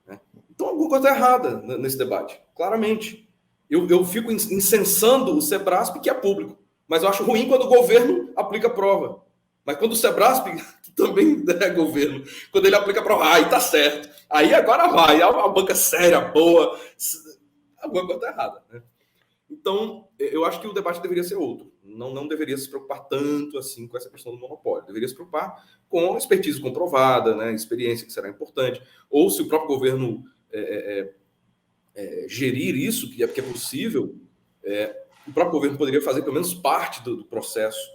Né? Então, alguma coisa errada nesse debate, claramente. Eu fico incensando o Sebrasp, que é público, mas eu acho ruim quando o governo aplica a prova. Mas quando o Sebrasp, que também é governo, quando ele aplica a prova, aí tá certo. Aí agora vai, a banca séria, boa, alguma coisa está errada, né? Então, eu acho que o debate deveria ser outro. Não deveria se preocupar tanto assim com essa questão do monopólio. Deveria se preocupar com expertise comprovada, né? Experiência que será importante. Ou se o próprio governo gerir isso, que é possível, o próprio governo poderia fazer pelo menos parte do processo,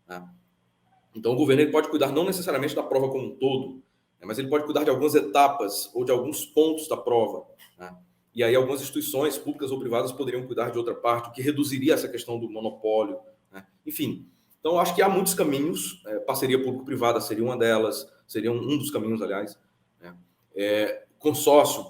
né? Então, o governo ele pode cuidar não necessariamente da prova como um todo, né? Mas ele pode cuidar de algumas etapas ou de alguns pontos da prova, né? E aí algumas instituições públicas ou privadas poderiam cuidar de outra parte, o que reduziria essa questão do monopólio, né? Enfim, então acho que há muitos caminhos, parceria público-privada seria uma delas, seria um dos caminhos, aliás, né? Consórcio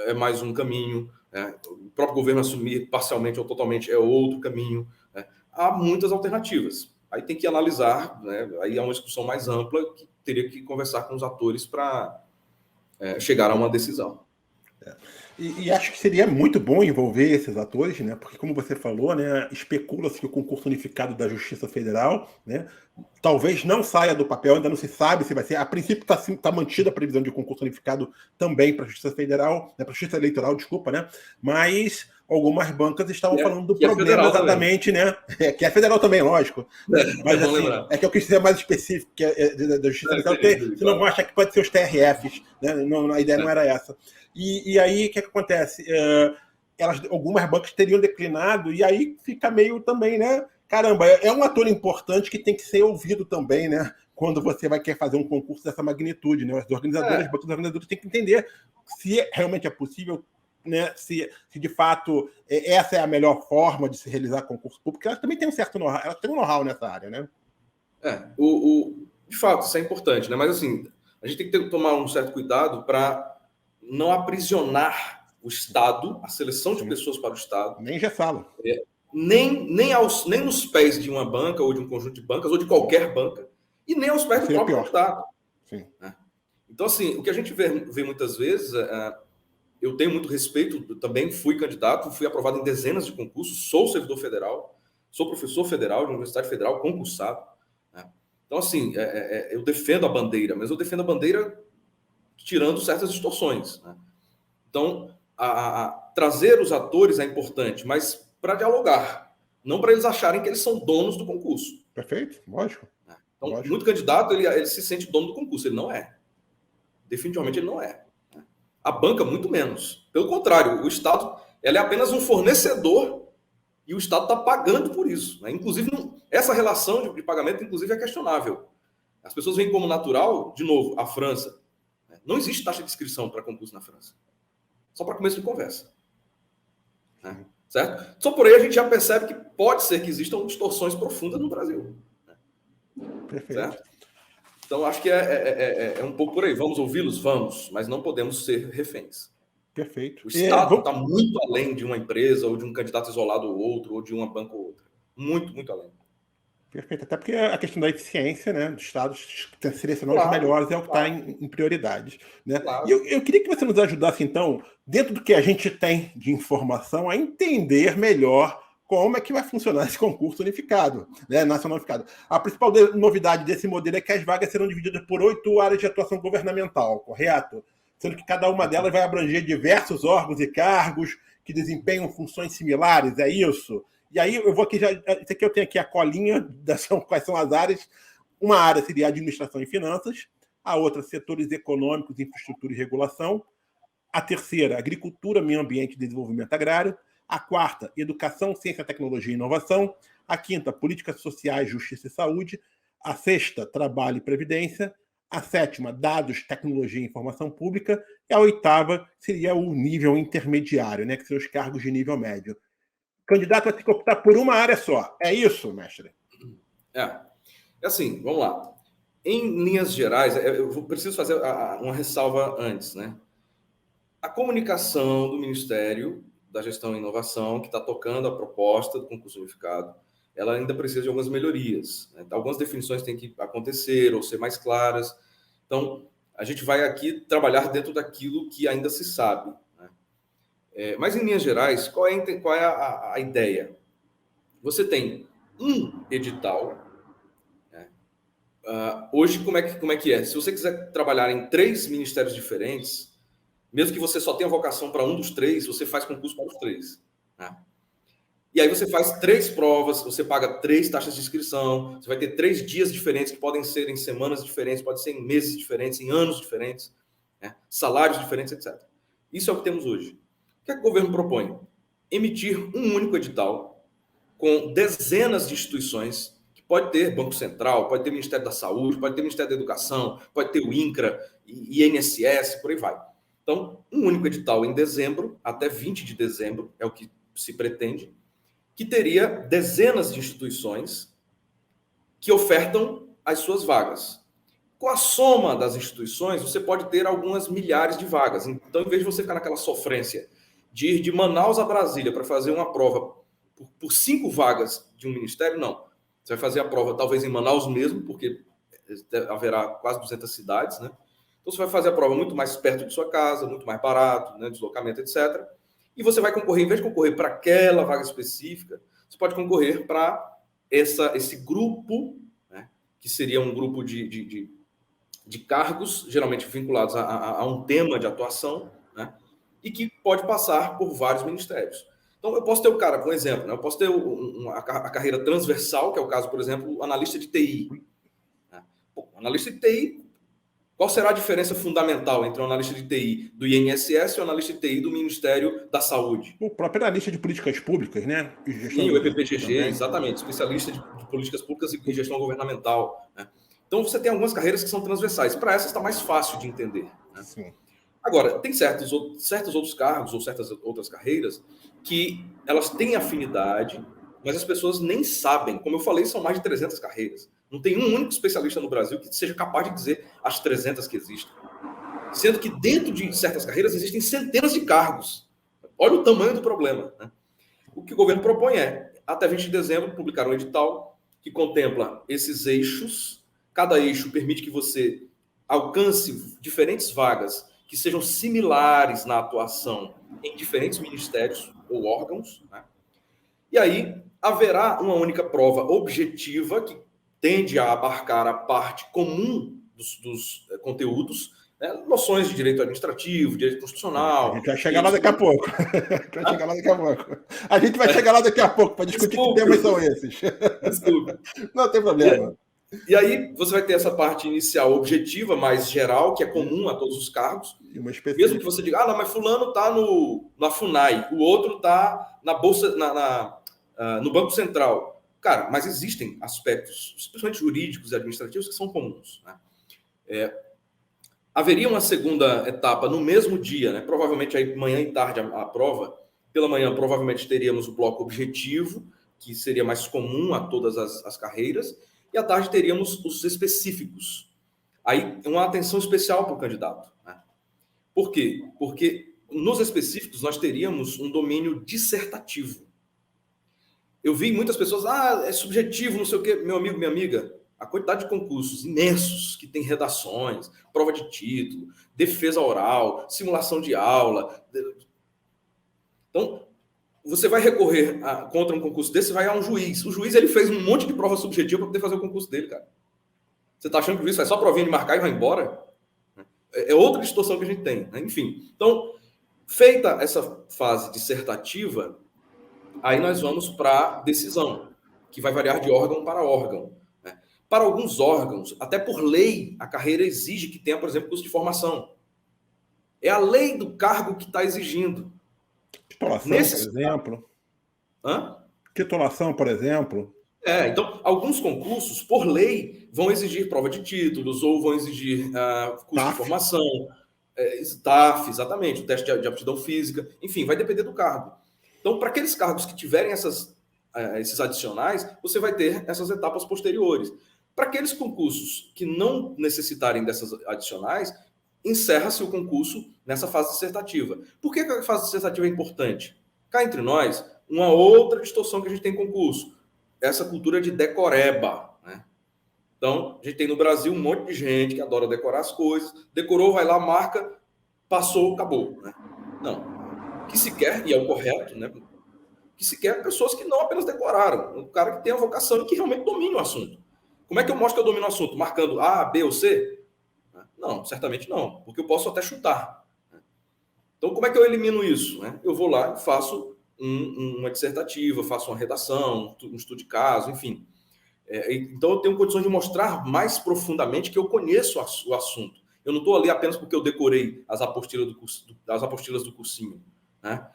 é mais um caminho, né? O próprio governo assumir parcialmente ou totalmente é outro caminho, né? Há muitas alternativas, aí tem que analisar, né? Aí há uma discussão mais ampla que teria que conversar com os atores para chegar a uma decisão. E acho que seria muito bom envolver esses atores, né? Porque, como você falou, né, especula-se que o concurso unificado da Justiça Federal, né, talvez não saia do papel, ainda não se sabe se vai ser. A princípio está mantida a previsão de concurso unificado também para a Justiça Federal, né, para a Justiça Eleitoral, desculpa, né? Mas algumas bancas estavam falando do problema exatamente, também, né? Que é federal também, lógico. Né? Mas assim, é que eu quis ser mais específico que da Justiça Eleitoral, senão vão achar que pode ser os TRFs, né? Não, a ideia não era essa. E aí, o que acontece? Algumas bancas teriam declinado, e aí fica meio também, né? Caramba, é um ator importante que tem que ser ouvido também, né? Quando você querer fazer um concurso dessa magnitude, né? As organizadoras, bancos organizadores têm que entender se realmente é possível, né? Se de fato essa é a melhor forma de se realizar concurso público, porque elas também têm um certo know-how, elas têm um know-how nessa área, né? De fato, isso é importante, né? Mas assim, a gente tem que tomar um certo cuidado para não aprisionar o Estado, a seleção de pessoas para o Estado. Nem já falo. Nem nos pés de uma banca, ou de um conjunto de bancas, ou de qualquer banca, e nem aos pés do próprio Estado. Sim. Então, assim, o que a gente vê muitas vezes, eu tenho muito respeito, também fui candidato, fui aprovado em dezenas de concursos, sou servidor federal, sou professor federal de Universidade Federal, concursado, né? Então, assim, eu defendo a bandeira, mas eu defendo a bandeira tirando certas distorções, né? Então, trazer os atores é importante, mas para dialogar, não para eles acharem que eles são donos do concurso. Perfeito, lógico. Então, lógico. Muito candidato, ele se sente dono do concurso, ele não é. Definitivamente ele não é. A banca, muito menos. Pelo contrário, o Estado é apenas um fornecedor e o Estado está pagando por isso, né? Inclusive, essa relação de pagamento, inclusive, é questionável. As pessoas veem como natural, de novo, a França. Não existe taxa de inscrição para concurso na França. Só para começo de conversa. Né? Certo? Só por aí a gente já percebe que pode ser que existam distorções profundas no Brasil. Perfeito. Certo? Então, acho que é um pouco por aí. Vamos ouvi-los? Vamos, mas não podemos ser reféns. Perfeito. O Estado está muito além de uma empresa, ou de um candidato isolado ou outro, ou de uma banca ou outra. Muito, muito além. Perfeito. Até porque a questão da eficiência, né, dos estados selecionar os melhores é o que está em prioridades. Né? Claro. E eu queria que você nos ajudasse, então, dentro do que a gente tem de informação, a entender melhor como é que vai funcionar esse concurso unificado, né, nacional unificado. A principal novidade desse modelo é que as vagas serão divididas por 8 áreas de atuação governamental, correto? Sendo que cada uma delas vai abranger diversos órgãos e cargos que desempenham funções similares, é isso? E aí eu vou aqui, isso aqui eu tenho aqui a colinha, quais são as áreas. Uma área seria administração e finanças, a outra setores econômicos, infraestrutura e regulação, a terceira, agricultura, meio ambiente e desenvolvimento agrário, a quarta, educação, ciência, tecnologia e inovação, a quinta, políticas sociais, justiça e saúde, a sexta, trabalho e previdência, a sétima, dados, tecnologia e informação pública, e a oitava seria o nível intermediário, né, que são os cargos de nível médio. O candidato vai ter que optar por uma área só. É isso, mestre? É assim, vamos lá. Em linhas gerais, eu preciso fazer uma ressalva antes, né? A comunicação do Ministério da Gestão e Inovação, que está tocando a proposta do concurso unificado, ela ainda precisa de algumas melhorias, né? Algumas definições têm que acontecer ou ser mais claras. Então, a gente vai aqui trabalhar dentro daquilo que ainda se sabe, né? Mas, em linhas gerais, qual é a ideia? Você tem um edital. Hoje, como é que é? Se você quiser trabalhar em 3 ministérios diferentes, mesmo que você só tenha vocação para um dos 3, você faz concurso para os 3. Né? E aí você faz 3 provas, você paga 3 taxas de inscrição, você vai ter 3 dias diferentes, que podem ser em semanas diferentes, pode ser em meses diferentes, em anos diferentes, né? Salários diferentes, etc. Isso é o que temos hoje. O que é que o governo propõe? Emitir um único edital com dezenas de instituições. Pode ter Banco Central, pode ter Ministério da Saúde, pode ter Ministério da Educação, pode ter o INCRA, INSS, por aí vai. Então, um único edital em dezembro, até 20 de dezembro, é o que se pretende, que teria dezenas de instituições que ofertam as suas vagas. Com a soma das instituições, você pode ter algumas milhares de vagas. Então, em vez de você ficar naquela sofrência de ir de Manaus a Brasília para fazer uma prova por 5 vagas de um ministério, não. Você vai fazer a prova talvez em Manaus mesmo, porque haverá quase 200 cidades, né? Então você vai fazer a prova muito mais perto de sua casa, muito mais barato, né? Deslocamento, etc. E você vai concorrer, em vez de concorrer para aquela vaga específica, você pode concorrer para esse grupo, né? Que seria um grupo de cargos, geralmente vinculados a um tema de atuação, né? E que pode passar por vários ministérios. Então, eu posso ter o cara, por exemplo, né? Eu posso ter a carreira transversal, que é o caso, por exemplo, analista de TI. Né? Bom, analista de TI, qual será a diferença fundamental entre o analista de TI do INSS e o analista de TI do Ministério da Saúde? O próprio analista de políticas públicas, né? Sim, o EPPGG, exatamente, especialista de políticas públicas e gestão governamental. Né? Então, você tem algumas carreiras que são transversais. Para essas está mais fácil de entender. Né? Sim. Agora, tem certos outros cargos ou certas outras carreiras que elas têm afinidade, mas as pessoas nem sabem. Como eu falei, são mais de 300 carreiras. Não tem um único especialista no Brasil que seja capaz de dizer as 300 que existem. Sendo que dentro de certas carreiras existem centenas de cargos. Olha o tamanho do problema. Né? O que o governo propõe é, até 20 de dezembro, publicar um edital que contempla esses eixos. Cada eixo permite que você alcance diferentes vagas que sejam similares na atuação em diferentes ministérios ou órgãos, né? E aí haverá uma única prova objetiva que tende a abarcar a parte comum dos conteúdos, né? Noções de direito administrativo, direito constitucional. A gente vai chegar lá daqui a pouco. A gente vai chegar lá daqui a pouco para discutir que temas são esses. Desculpa. Não tem problema. E aí você vai ter essa parte inicial objetiva, mais geral, que é comum a todos os cargos. Mesmo que você diga, não, mas fulano está na FUNAI, o outro está na Bolsa, no Banco Central. Cara, mas existem aspectos, especialmente jurídicos e administrativos, que são comuns. Né? Haveria uma segunda etapa no mesmo dia, né? Provavelmente aí manhã e tarde a prova. Pela manhã, provavelmente teríamos o bloco objetivo, que seria mais comum a todas as carreiras. E à tarde teríamos os específicos. Aí, uma atenção especial para o candidato. Né? Por quê? Porque nos específicos nós teríamos um domínio dissertativo. Eu vi muitas pessoas, é subjetivo, não sei o quê. Meu amigo, minha amiga, a quantidade de concursos imensos que tem redações, prova de título, defesa oral, simulação de aula. Então, você vai recorrer contra um concurso desse, vai a um juiz. O juiz ele fez um monte de prova subjetiva para poder fazer o concurso dele, cara. Você está achando que o juiz faz só provinha de marcar e vai embora? É outra distorção que a gente tem, né? Enfim. Então, feita essa fase dissertativa, aí nós vamos para decisão, que vai variar de órgão para órgão. Né? Para alguns órgãos, até por lei, a carreira exige que tenha, por exemplo, curso de formação. É a lei do cargo que está exigindo. Titulação, por exemplo. Hã? Titulação, por exemplo. Então, alguns concursos, por lei, vão exigir prova de títulos ou vão exigir curso de formação, TAF, exatamente, o teste de aptidão física, enfim, vai depender do cargo. Então, para aqueles cargos que tiverem esses adicionais, você vai ter essas etapas posteriores. Para aqueles concursos que não necessitarem dessas adicionais, encerra-se o concurso nessa fase dissertativa. Por que a fase dissertativa é importante? Cá entre nós, uma outra distorção que a gente tem em concurso, essa cultura de decoreba, né? Então, a gente tem no Brasil um monte de gente que adora decorar as coisas, decorou, vai lá, marca, passou, acabou, né? Não. O que se quer, e é o correto, né? O que se quer pessoas que não apenas decoraram, um cara que tem a vocação e que realmente domine o assunto. Como é que eu mostro que eu domino o assunto? Marcando A, B ou C? Não, certamente não, porque eu posso até chutar. Então, como é que eu elimino isso? Eu vou lá e faço uma dissertativa, faço uma redação, um estudo de caso, enfim. Então, eu tenho condições de mostrar mais profundamente que eu conheço o assunto. Eu não estou ali apenas porque eu decorei as apostilas do cursinho. Né?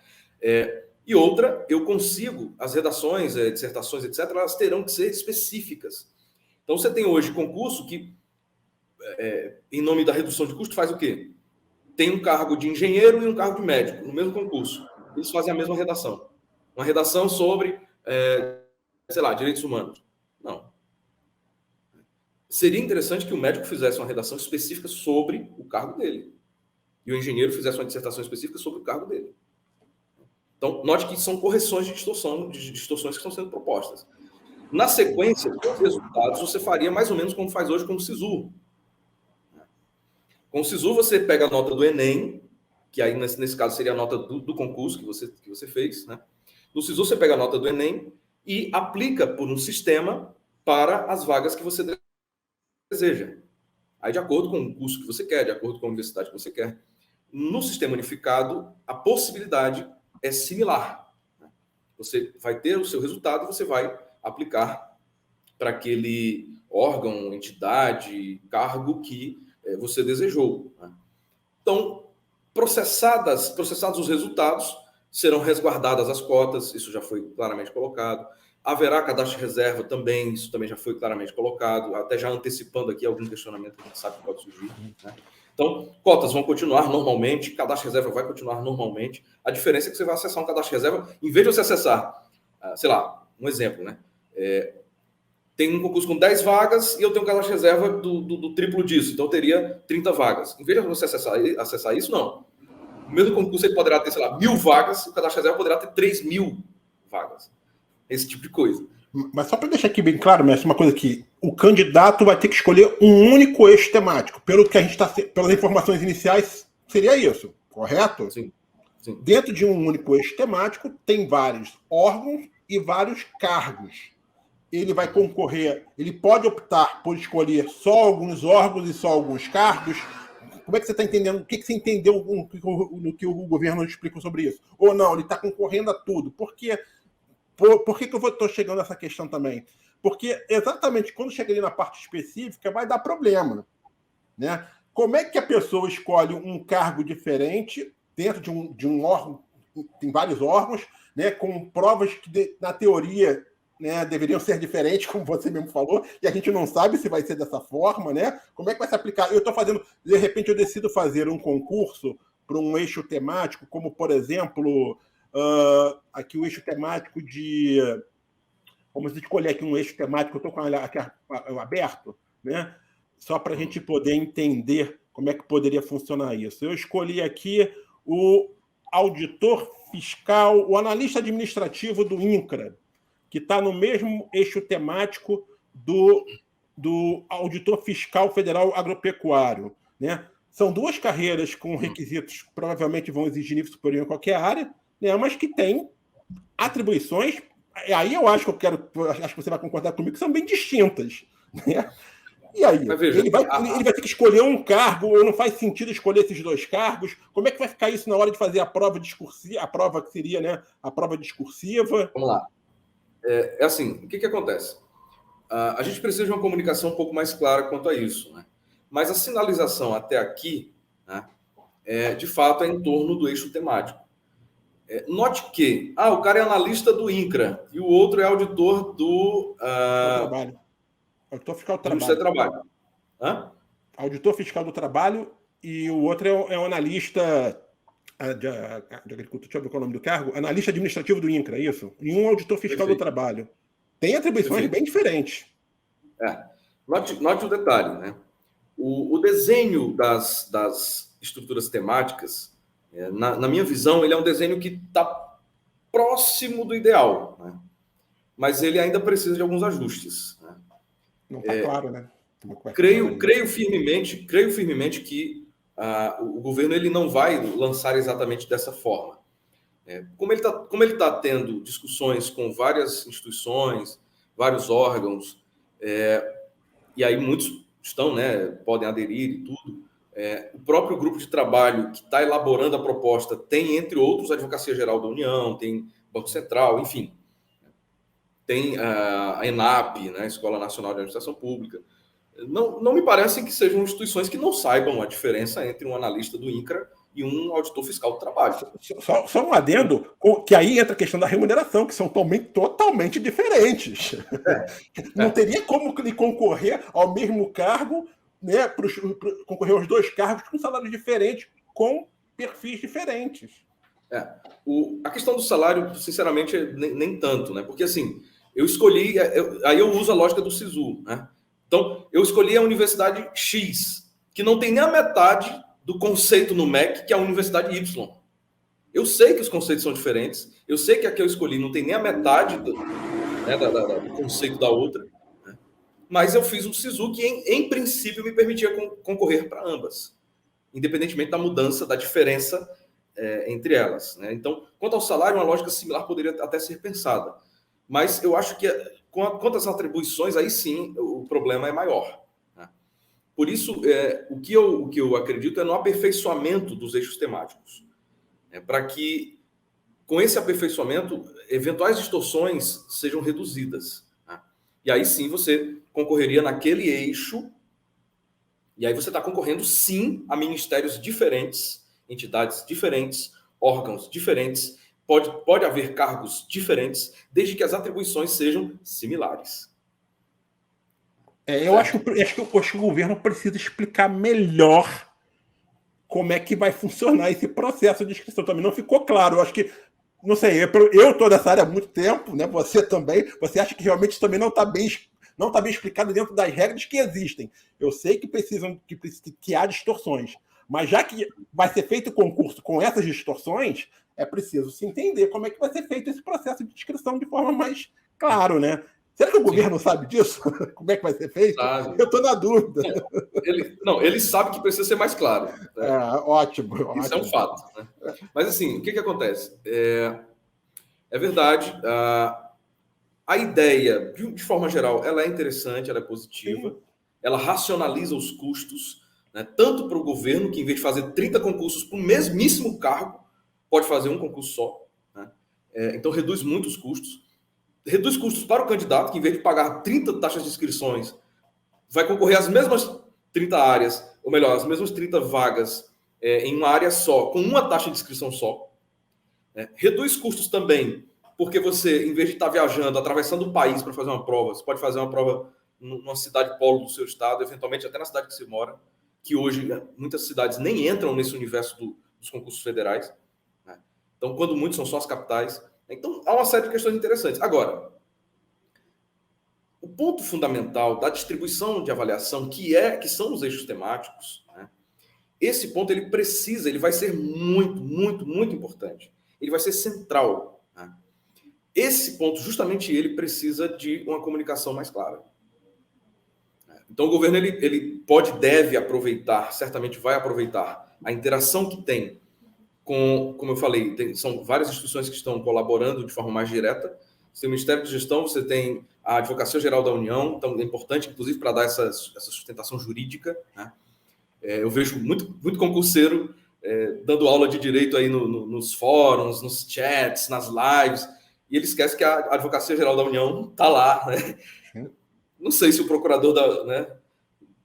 E outra, eu consigo, as redações, dissertações, etc., elas terão que ser específicas. Então, você tem hoje concurso que, em nome da redução de custo, faz o quê? Tem um cargo de engenheiro e um cargo de médico no mesmo concurso. Eles fazem a mesma redação. Uma redação sobre, direitos humanos. Não. Seria interessante que o médico fizesse uma redação específica sobre o cargo dele. E o engenheiro fizesse uma dissertação específica sobre o cargo dele. Então, note que são correções de distorções que estão sendo propostas. Na sequência, os resultados você faria mais ou menos como faz hoje com o SISU. Com o SISU, você pega a nota do Enem, que aí, nesse caso, seria a nota do concurso que você fez. Né? No SISU, você pega a nota do Enem e aplica por um sistema para as vagas que você deseja. Aí, de acordo com o curso que você quer, de acordo com a universidade que você quer. No sistema unificado, a possibilidade é similar. Você vai ter o seu resultado e você vai aplicar para aquele órgão, entidade, cargo que você desejou. Né? Então, processados os resultados, serão resguardadas as cotas, isso já foi claramente colocado. Haverá cadastro de reserva também, isso também já foi claramente colocado, até já antecipando aqui algum questionamento que a gente sabe que pode surgir. Né? Então, cotas vão continuar normalmente, cadastro de reserva vai continuar normalmente. A diferença é que você vai acessar um cadastro de reserva, em vez de você acessar, sei lá, um exemplo, né? Tem um concurso com 10 vagas e eu tenho um cadastro de reserva do triplo disso, então eu teria 30 vagas. Em vez de você acessar isso, não. No mesmo concurso ele poderá ter, sei lá, 1.000 vagas, o cadastro de reserva poderá ter 3.000 vagas. Esse tipo de coisa. Mas só para deixar aqui bem claro, mestre, uma coisa que o candidato vai ter que escolher um único eixo temático. Pelo que a gente pelas informações iniciais, seria isso, correto? Sim. Dentro de um único eixo temático, tem vários órgãos e vários cargos. Ele vai concorrer, ele pode optar por escolher só alguns órgãos e só alguns cargos. Como é que você está entendendo? O que você entendeu no que o governo explicou sobre isso? Ou não, ele está concorrendo a tudo. Por que eu estou chegando nessa questão também? Porque exatamente quando chega ali na parte específica, vai dar problema. Né? Como é que a pessoa escolhe um cargo diferente dentro de um órgão, tem vários órgãos, né, com provas que, na teoria, né, deveriam ser diferentes, como você mesmo falou, e a gente não sabe se vai ser dessa forma, né? Como é que vai se aplicar? Eu estou fazendo, de repente eu decido fazer um concurso para um eixo temático, como, por exemplo, aqui o eixo temático de... Vamos escolher aqui um eixo temático, eu estou com aqui aberto, né? Só para a gente poder entender como é que poderia funcionar isso. Eu escolhi aqui o auditor fiscal, o analista administrativo do INCRA, que está no mesmo eixo temático do auditor fiscal federal agropecuário. Né? São duas carreiras com requisitos que provavelmente vão exigir nível superior em qualquer área, né? Mas que têm atribuições, aí eu acho que acho que você vai concordar comigo, que são bem distintas, né? E aí, veja, ele vai ter que escolher um cargo, ou não faz sentido escolher esses dois cargos? Como é que vai ficar isso na hora de fazer a prova discursiva, a prova que seria, né, a prova discursiva? Vamos lá. É assim, o que acontece? A gente precisa de uma comunicação um pouco mais clara quanto a isso, né? Mas a sinalização até aqui, né, de fato, é em torno do eixo temático. Note que o cara é analista do INCRA e o outro é auditor do trabalho. Auditor fiscal do Ministério do trabalho. Trabalho. Hã? Auditor fiscal do trabalho e o outro é um analista de agricultura. Deixa eu ver qual é o nome do cargo. Analista administrativo do INCRA, é isso? E um auditor fiscal do trabalho. Tem atribuições bem diferentes. Note o detalhe, né? O desenho das estruturas temáticas, na minha visão, ele é um desenho que está próximo do ideal, né? Mas ele ainda precisa de alguns ajustes, né? Não está claro, né? Creio firmemente que o governo ele não vai lançar exatamente dessa forma. Como ele tá tendo discussões com várias instituições, vários órgãos, e aí muitos estão, né, podem aderir e tudo. O próprio grupo de trabalho que está elaborando a proposta tem, entre outros, a Advocacia Geral da União, tem Banco Central, enfim. Tem a ENAP, né, Escola Nacional de Administração Pública. Não me parecem que sejam instituições que não saibam a diferença entre um analista do INCRA e um auditor fiscal do trabalho. Só um adendo, que aí entra a questão da remuneração, que são totalmente diferentes. Não teria como ele concorrer ao mesmo cargo, né, concorrer aos dois cargos com salários diferentes, com perfis diferentes. A questão do salário, sinceramente, nem tanto, né? Porque assim, eu escolhi, aí eu uso a lógica do SISU, né? Então, eu escolhi a Universidade X, que não tem nem a metade do conceito no MEC que é a Universidade Y. Eu sei que os conceitos são diferentes, eu sei que a que eu escolhi não tem nem a metade do conceito da outra, né? Mas eu fiz um SISU que, em princípio, me permitia concorrer para ambas, independentemente da mudança, da diferença entre elas, né? Então, quanto ao salário, uma lógica similar poderia até ser pensada. Mas eu acho que, quanto às atribuições, aí sim o problema é maior, né? Por isso, o que eu acredito é no aperfeiçoamento dos eixos temáticos, para que, com esse aperfeiçoamento, eventuais distorções sejam reduzidas, né? E aí sim você concorreria naquele eixo, e aí você está concorrendo sim a ministérios diferentes, entidades diferentes, órgãos diferentes. Pode haver cargos diferentes, desde que as atribuições sejam similares. Eu acho que o governo precisa explicar melhor como é que vai funcionar esse processo de inscrição. Também não ficou claro. Eu acho que, não sei, eu estou nessa área há muito tempo, né? Você também. Você acha que realmente isso também não está bem explicado dentro das regras que existem? Eu sei que há distorções, mas já que vai ser feito o concurso com essas distorções, é preciso se entender como é que vai ser feito esse processo de inscrição de forma mais claro, né? Será que o governo sabe disso? Como é que vai ser feito? Sabe. Eu estou na dúvida. Ele sabe que precisa ser mais claro, né? Ótimo. Isso é um fato, né? Mas assim, o que acontece? É verdade, a ideia, de forma geral, ela é interessante, ela é positiva. Sim. Ela racionaliza os custos, né? Tanto para o governo, que em vez de fazer 30 concursos para o mesmíssimo cargo, pode fazer um concurso só, né? Então reduz muito os custos. Reduz custos para o candidato, que em vez de pagar 30 taxas de inscrições, vai concorrer às mesmas 30 áreas, ou melhor, as mesmas 30 vagas em uma área só, com uma taxa de inscrição só. Reduz custos também, porque você, em vez de estar viajando, atravessando o país para fazer uma prova, você pode fazer uma prova numa cidade polo do seu estado, eventualmente até na cidade que você mora, que hoje muitas cidades nem entram nesse universo dos concursos federais, né? Então, quando muitos são só as capitais. Então, há uma série de questões interessantes. Agora, o ponto fundamental da distribuição de avaliação, que são os eixos temáticos, né? Esse ponto ele vai ser muito, muito, muito importante. Ele vai ser central, né? Esse ponto, justamente ele precisa de uma comunicação mais clara. Então, o governo ele deve aproveitar, certamente vai aproveitar a interação que tem como eu falei, são várias instituições que estão colaborando de forma mais direta. Você tem o Ministério de Gestão, você tem a Advocacia Geral da União, então é importante, inclusive, para dar essa sustentação jurídica, né? Eu vejo muito concurseiro dando aula de direito aí nos fóruns, nos chats, nas lives, e ele esquece que a Advocacia Geral da União está lá, né? Não sei se o procurador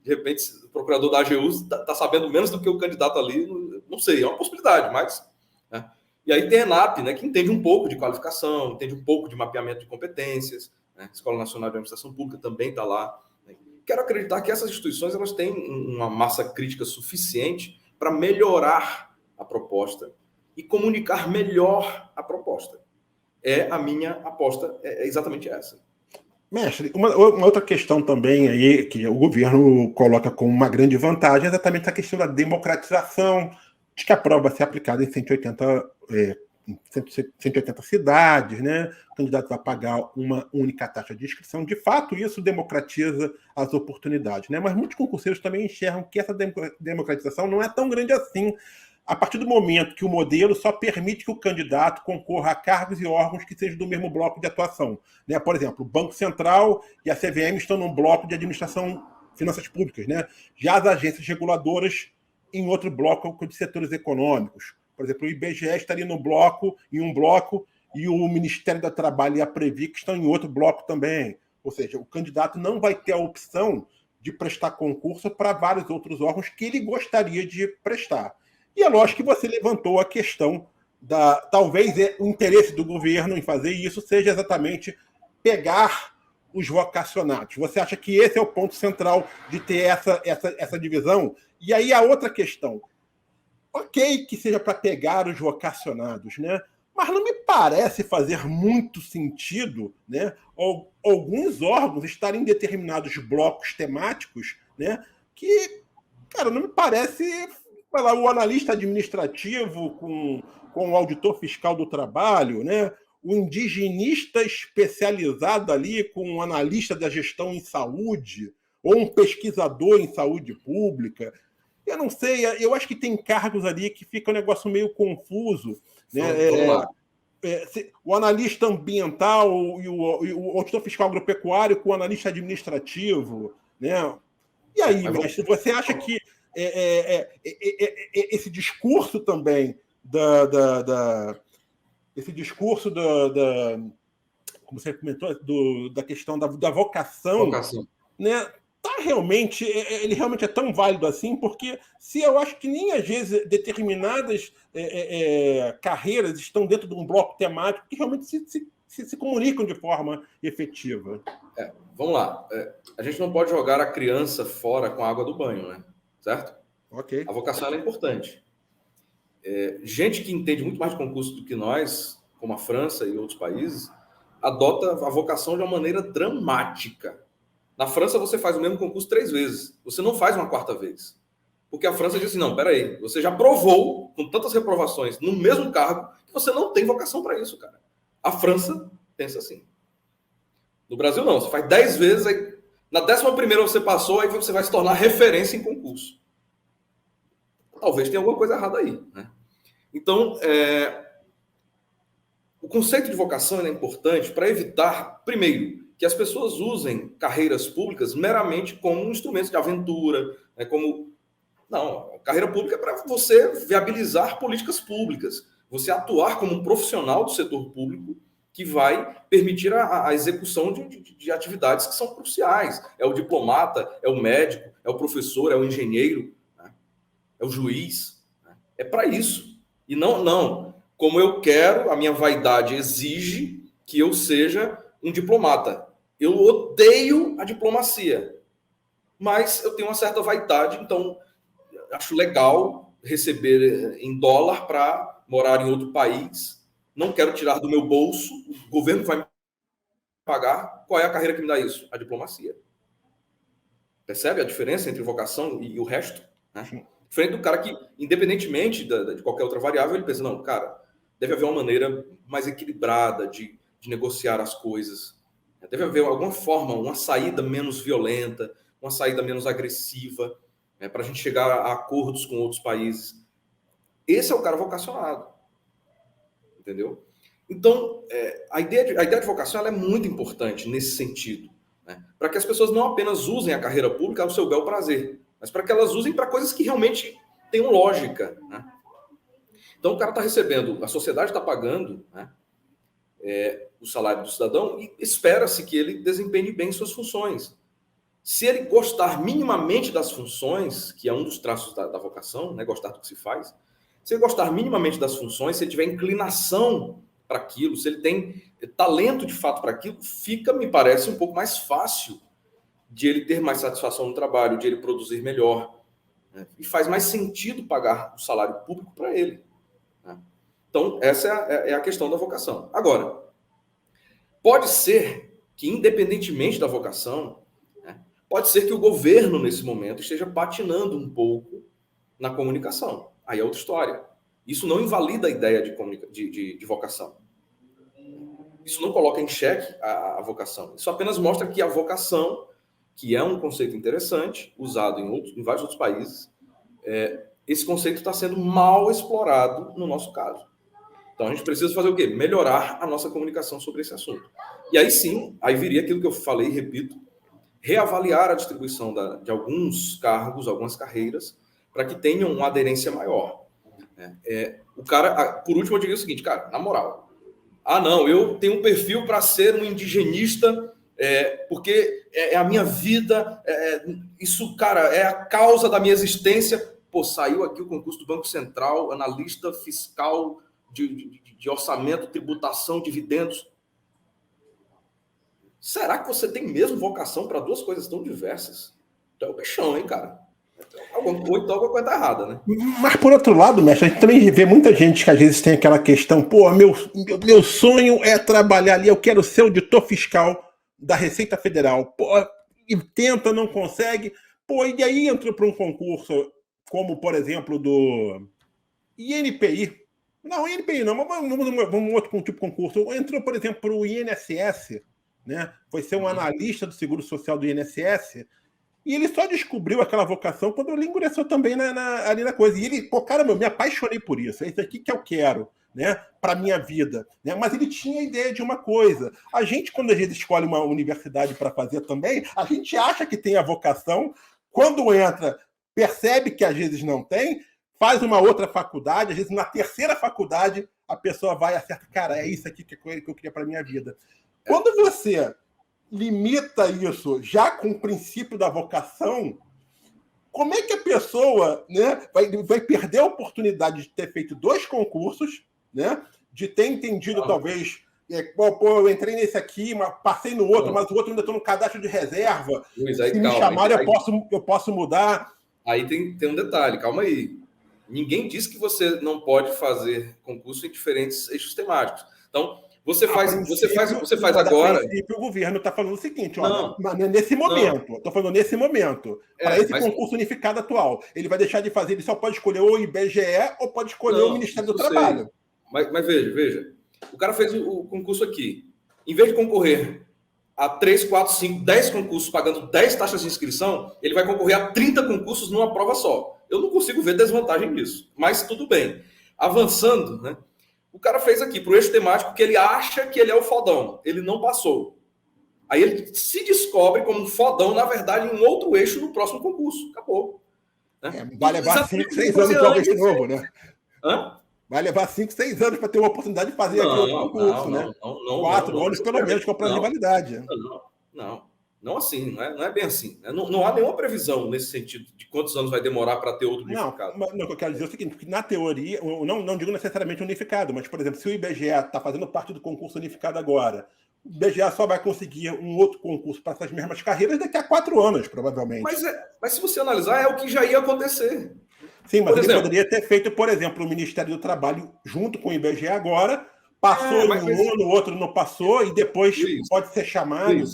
de repente, o procurador da AGU está sabendo menos do que o candidato ali, não sei, é uma possibilidade, mas... Né? E aí tem a ENAP, né, que entende um pouco de qualificação, entende um pouco de mapeamento de competências, né? A Escola Nacional de Administração Pública também está lá. Né? Quero acreditar que essas instituições elas têm uma massa crítica suficiente para melhorar a proposta e comunicar melhor a proposta. A minha aposta é exatamente essa. Mestre, uma outra questão também aí que o governo coloca como uma grande vantagem é exatamente a questão da democratização, de que a prova vai ser aplicada em 180 cidades, né? O candidato vai pagar uma única taxa de inscrição. De fato, isso democratiza as oportunidades, né? Mas muitos concurseiros também enxergam que essa democratização não é tão grande assim, a partir do momento que o modelo só permite que o candidato concorra a cargos e órgãos que sejam do mesmo bloco de atuação. Né? Por exemplo, o Banco Central e a CVM estão num bloco de administração finanças públicas. Né? Já as agências reguladoras em outro bloco de setores econômicos. Por exemplo, o IBGE estaria em um bloco, e o Ministério do Trabalho e a Previc estão em outro bloco também. Ou seja, o candidato não vai ter a opção de prestar concurso para vários outros órgãos que ele gostaria de prestar. E é lógico que você levantou a questão talvez o interesse do governo em fazer isso seja exatamente pegar os vocacionados. Você acha que esse é o ponto central de ter essa divisão? E aí a outra questão. Ok que seja para pegar os vocacionados, né? Mas não me parece fazer muito sentido, né, alguns órgãos estarem em determinados blocos temáticos, né, que, cara, não me parece... o analista administrativo com o auditor fiscal do trabalho, né? O indigenista especializado ali com um analista da gestão em saúde, ou um pesquisador em saúde pública. Eu não sei, eu acho que tem cargos ali que fica um negócio meio confuso. Né? Vamos lá. O analista ambiental e o auditor fiscal agropecuário com o analista administrativo. Né? E aí, mestre, você acha que esse discurso também esse discurso como você comentou, da questão da vocação, né, ele realmente é tão válido assim, porque se eu acho que nem às vezes determinadas carreiras estão dentro de um bloco temático que realmente se comunicam de forma efetiva. Vamos lá. A gente não pode jogar a criança fora com a água do banho, né? Certo? Okay. A vocação é importante. Gente que entende muito mais de concurso do que nós, como a França e outros países, adota a vocação de uma maneira dramática. Na França, você faz o mesmo concurso 3 vezes. Você não faz uma 4ª vez. Porque a França diz assim, não, peraí, você já provou, com tantas reprovações, no mesmo cargo, que você não tem vocação para isso, cara. A França pensa assim. No Brasil, não. Você faz 10 vezes, aí, na 11ª você passou, aí você vai se tornar referência em concurso. Talvez tenha alguma coisa errada aí, né? Então, o conceito de vocação é importante para evitar, primeiro, que as pessoas usem carreiras públicas meramente como instrumentos de aventura, né, Não, a carreira pública é para você viabilizar políticas públicas, você atuar como um profissional do setor público que vai permitir a execução de atividades que são cruciais. É o diplomata, é o médico, é o professor, é o engenheiro, né, é o juiz. Né, é para isso. E não, como eu quero, a minha vaidade exige que eu seja um diplomata. Eu odeio a diplomacia, mas eu tenho uma certa vaidade, então acho legal receber em dólar para morar em outro país. Não quero tirar do meu bolso, o governo vai me pagar. Qual é a carreira que me dá isso? A diplomacia. Percebe a diferença entre vocação e o resto? Né? Diferente do cara que, independentemente de qualquer outra variável, ele pensa, não, cara, deve haver uma maneira mais equilibrada de negociar as coisas. Deve haver alguma forma, uma saída menos violenta, uma saída menos agressiva, para a gente chegar a acordos com outros países. Esse é o cara vocacionado. Entendeu? Então, a ideia de vocação ela é muito importante nesse sentido, né? Para que as pessoas não apenas usem a carreira pública ao seu bel prazer, mas para que elas usem para coisas que realmente tenham lógica, né? Então, o cara está recebendo, a sociedade está pagando, né, o salário do cidadão e espera-se que ele desempenhe bem suas funções. Se ele gostar minimamente das funções, que é um dos traços da vocação, né, gostar do que se faz, se ele gostar minimamente das funções, se ele tiver inclinação para aquilo, se ele tem talento de fato para aquilo, fica, me parece, um pouco mais fácil de ele ter mais satisfação no trabalho, de ele produzir melhor, né? E faz mais sentido pagar o salário público para ele, né? Então, essa é a questão da vocação. Agora, pode ser que, independentemente da vocação, né, pode ser que o governo, nesse momento, esteja patinando um pouco na comunicação. Aí é outra história. Isso não invalida a ideia de vocação. Isso não coloca em xeque a vocação. Isso apenas mostra que a vocação, que é um conceito interessante, usado em vários outros países, esse conceito está sendo mal explorado no nosso caso. Então a gente precisa fazer o quê? Melhorar a nossa comunicação sobre esse assunto. E aí sim, aí viria aquilo que eu falei e repito, reavaliar a distribuição de alguns cargos, algumas carreiras, para que tenham uma aderência maior. O cara, por último, eu diria o seguinte, cara, na moral, não, eu tenho um perfil para ser um indigenista, porque é a minha vida, isso, cara, é a causa da minha existência. Pô, saiu aqui o concurso do Banco Central, analista fiscal de orçamento, tributação, dividendos. Será que você tem mesmo vocação para duas coisas tão diversas? Então é o bichão, hein, cara? Ou então alguma coisa errada, né? Mas, por outro lado, mestre, a gente também vê muita gente que às vezes tem aquela questão, pô, meu sonho é trabalhar ali, eu quero ser auditor fiscal da Receita Federal. Pô, e tenta, não consegue. Pô, e aí entrou para um concurso como, por exemplo, do INPI. Não, INPI não, mas vamos outro tipo de concurso. Entrou, por exemplo, para o INSS, né? Foi ser um analista do Seguro Social do INSS. E ele só descobriu aquela vocação quando ele ingressou também ali na coisa. E ele, pô, caramba, eu me apaixonei por isso. É isso aqui que eu quero, né, para minha vida. Né? Mas ele tinha a ideia de uma coisa. A gente, quando a gente escolhe uma universidade para fazer também, a gente acha que tem a vocação. Quando entra, percebe que às vezes não tem, faz uma outra faculdade, às vezes na terceira faculdade a pessoa vai e acerta, cara, é isso aqui que eu queria para minha vida. Quando você limita isso já com o princípio da vocação, como é que a pessoa, né, vai perder a oportunidade de ter feito dois concursos, né, de ter entendido talvez, pô, eu entrei nesse aqui, mas passei no outro, mas o outro ainda estou no cadastro de reserva, Luiz, aí, se me chamarem eu posso mudar. Aí tem um detalhe, calma aí. Ninguém disse que você não pode fazer concurso em diferentes eixos temáticos. Então, você faz agora. O governo está falando o seguinte, ó, nesse momento, estou falando nesse momento, para esse concurso unificado atual, ele vai deixar de fazer, ele só pode escolher o IBGE ou pode escolher o Ministério do Trabalho. Mas veja, o cara fez o concurso aqui, em vez de concorrer a 3, 4, 5, 10 concursos pagando 10 taxas de inscrição, ele vai concorrer a 30 concursos numa prova só. Eu não consigo ver desvantagem nisso, mas tudo bem. Avançando, né? O cara fez aqui para o eixo temático que ele acha que ele é o fodão. Ele não passou. Aí ele se descobre como um fodão, na verdade, em um outro eixo no próximo concurso. Acabou. Né? Vai levar 5, 6 anos talvez de novo, né? Vai levar 5, 6 anos para ter uma oportunidade de fazer aqui outro concurso, né? 4 anos, pelo menos, com a prazo de validade. Não assim, não é bem assim. Não há nenhuma previsão nesse sentido de quantos anos vai demorar para ter outro unificado. Não, o que eu quero dizer é o seguinte, porque na teoria, eu não digo necessariamente unificado, mas, por exemplo, se o IBGE está fazendo parte do concurso unificado agora, o IBGE só vai conseguir um outro concurso para essas mesmas carreiras daqui a 4 anos, provavelmente. Mas se você analisar, é o que já ia acontecer. Sim, mas ele poderia ter feito, por exemplo, o Ministério do Trabalho junto com o IBGE agora, passou em um ano, o outro não passou, e depois pode ser chamado.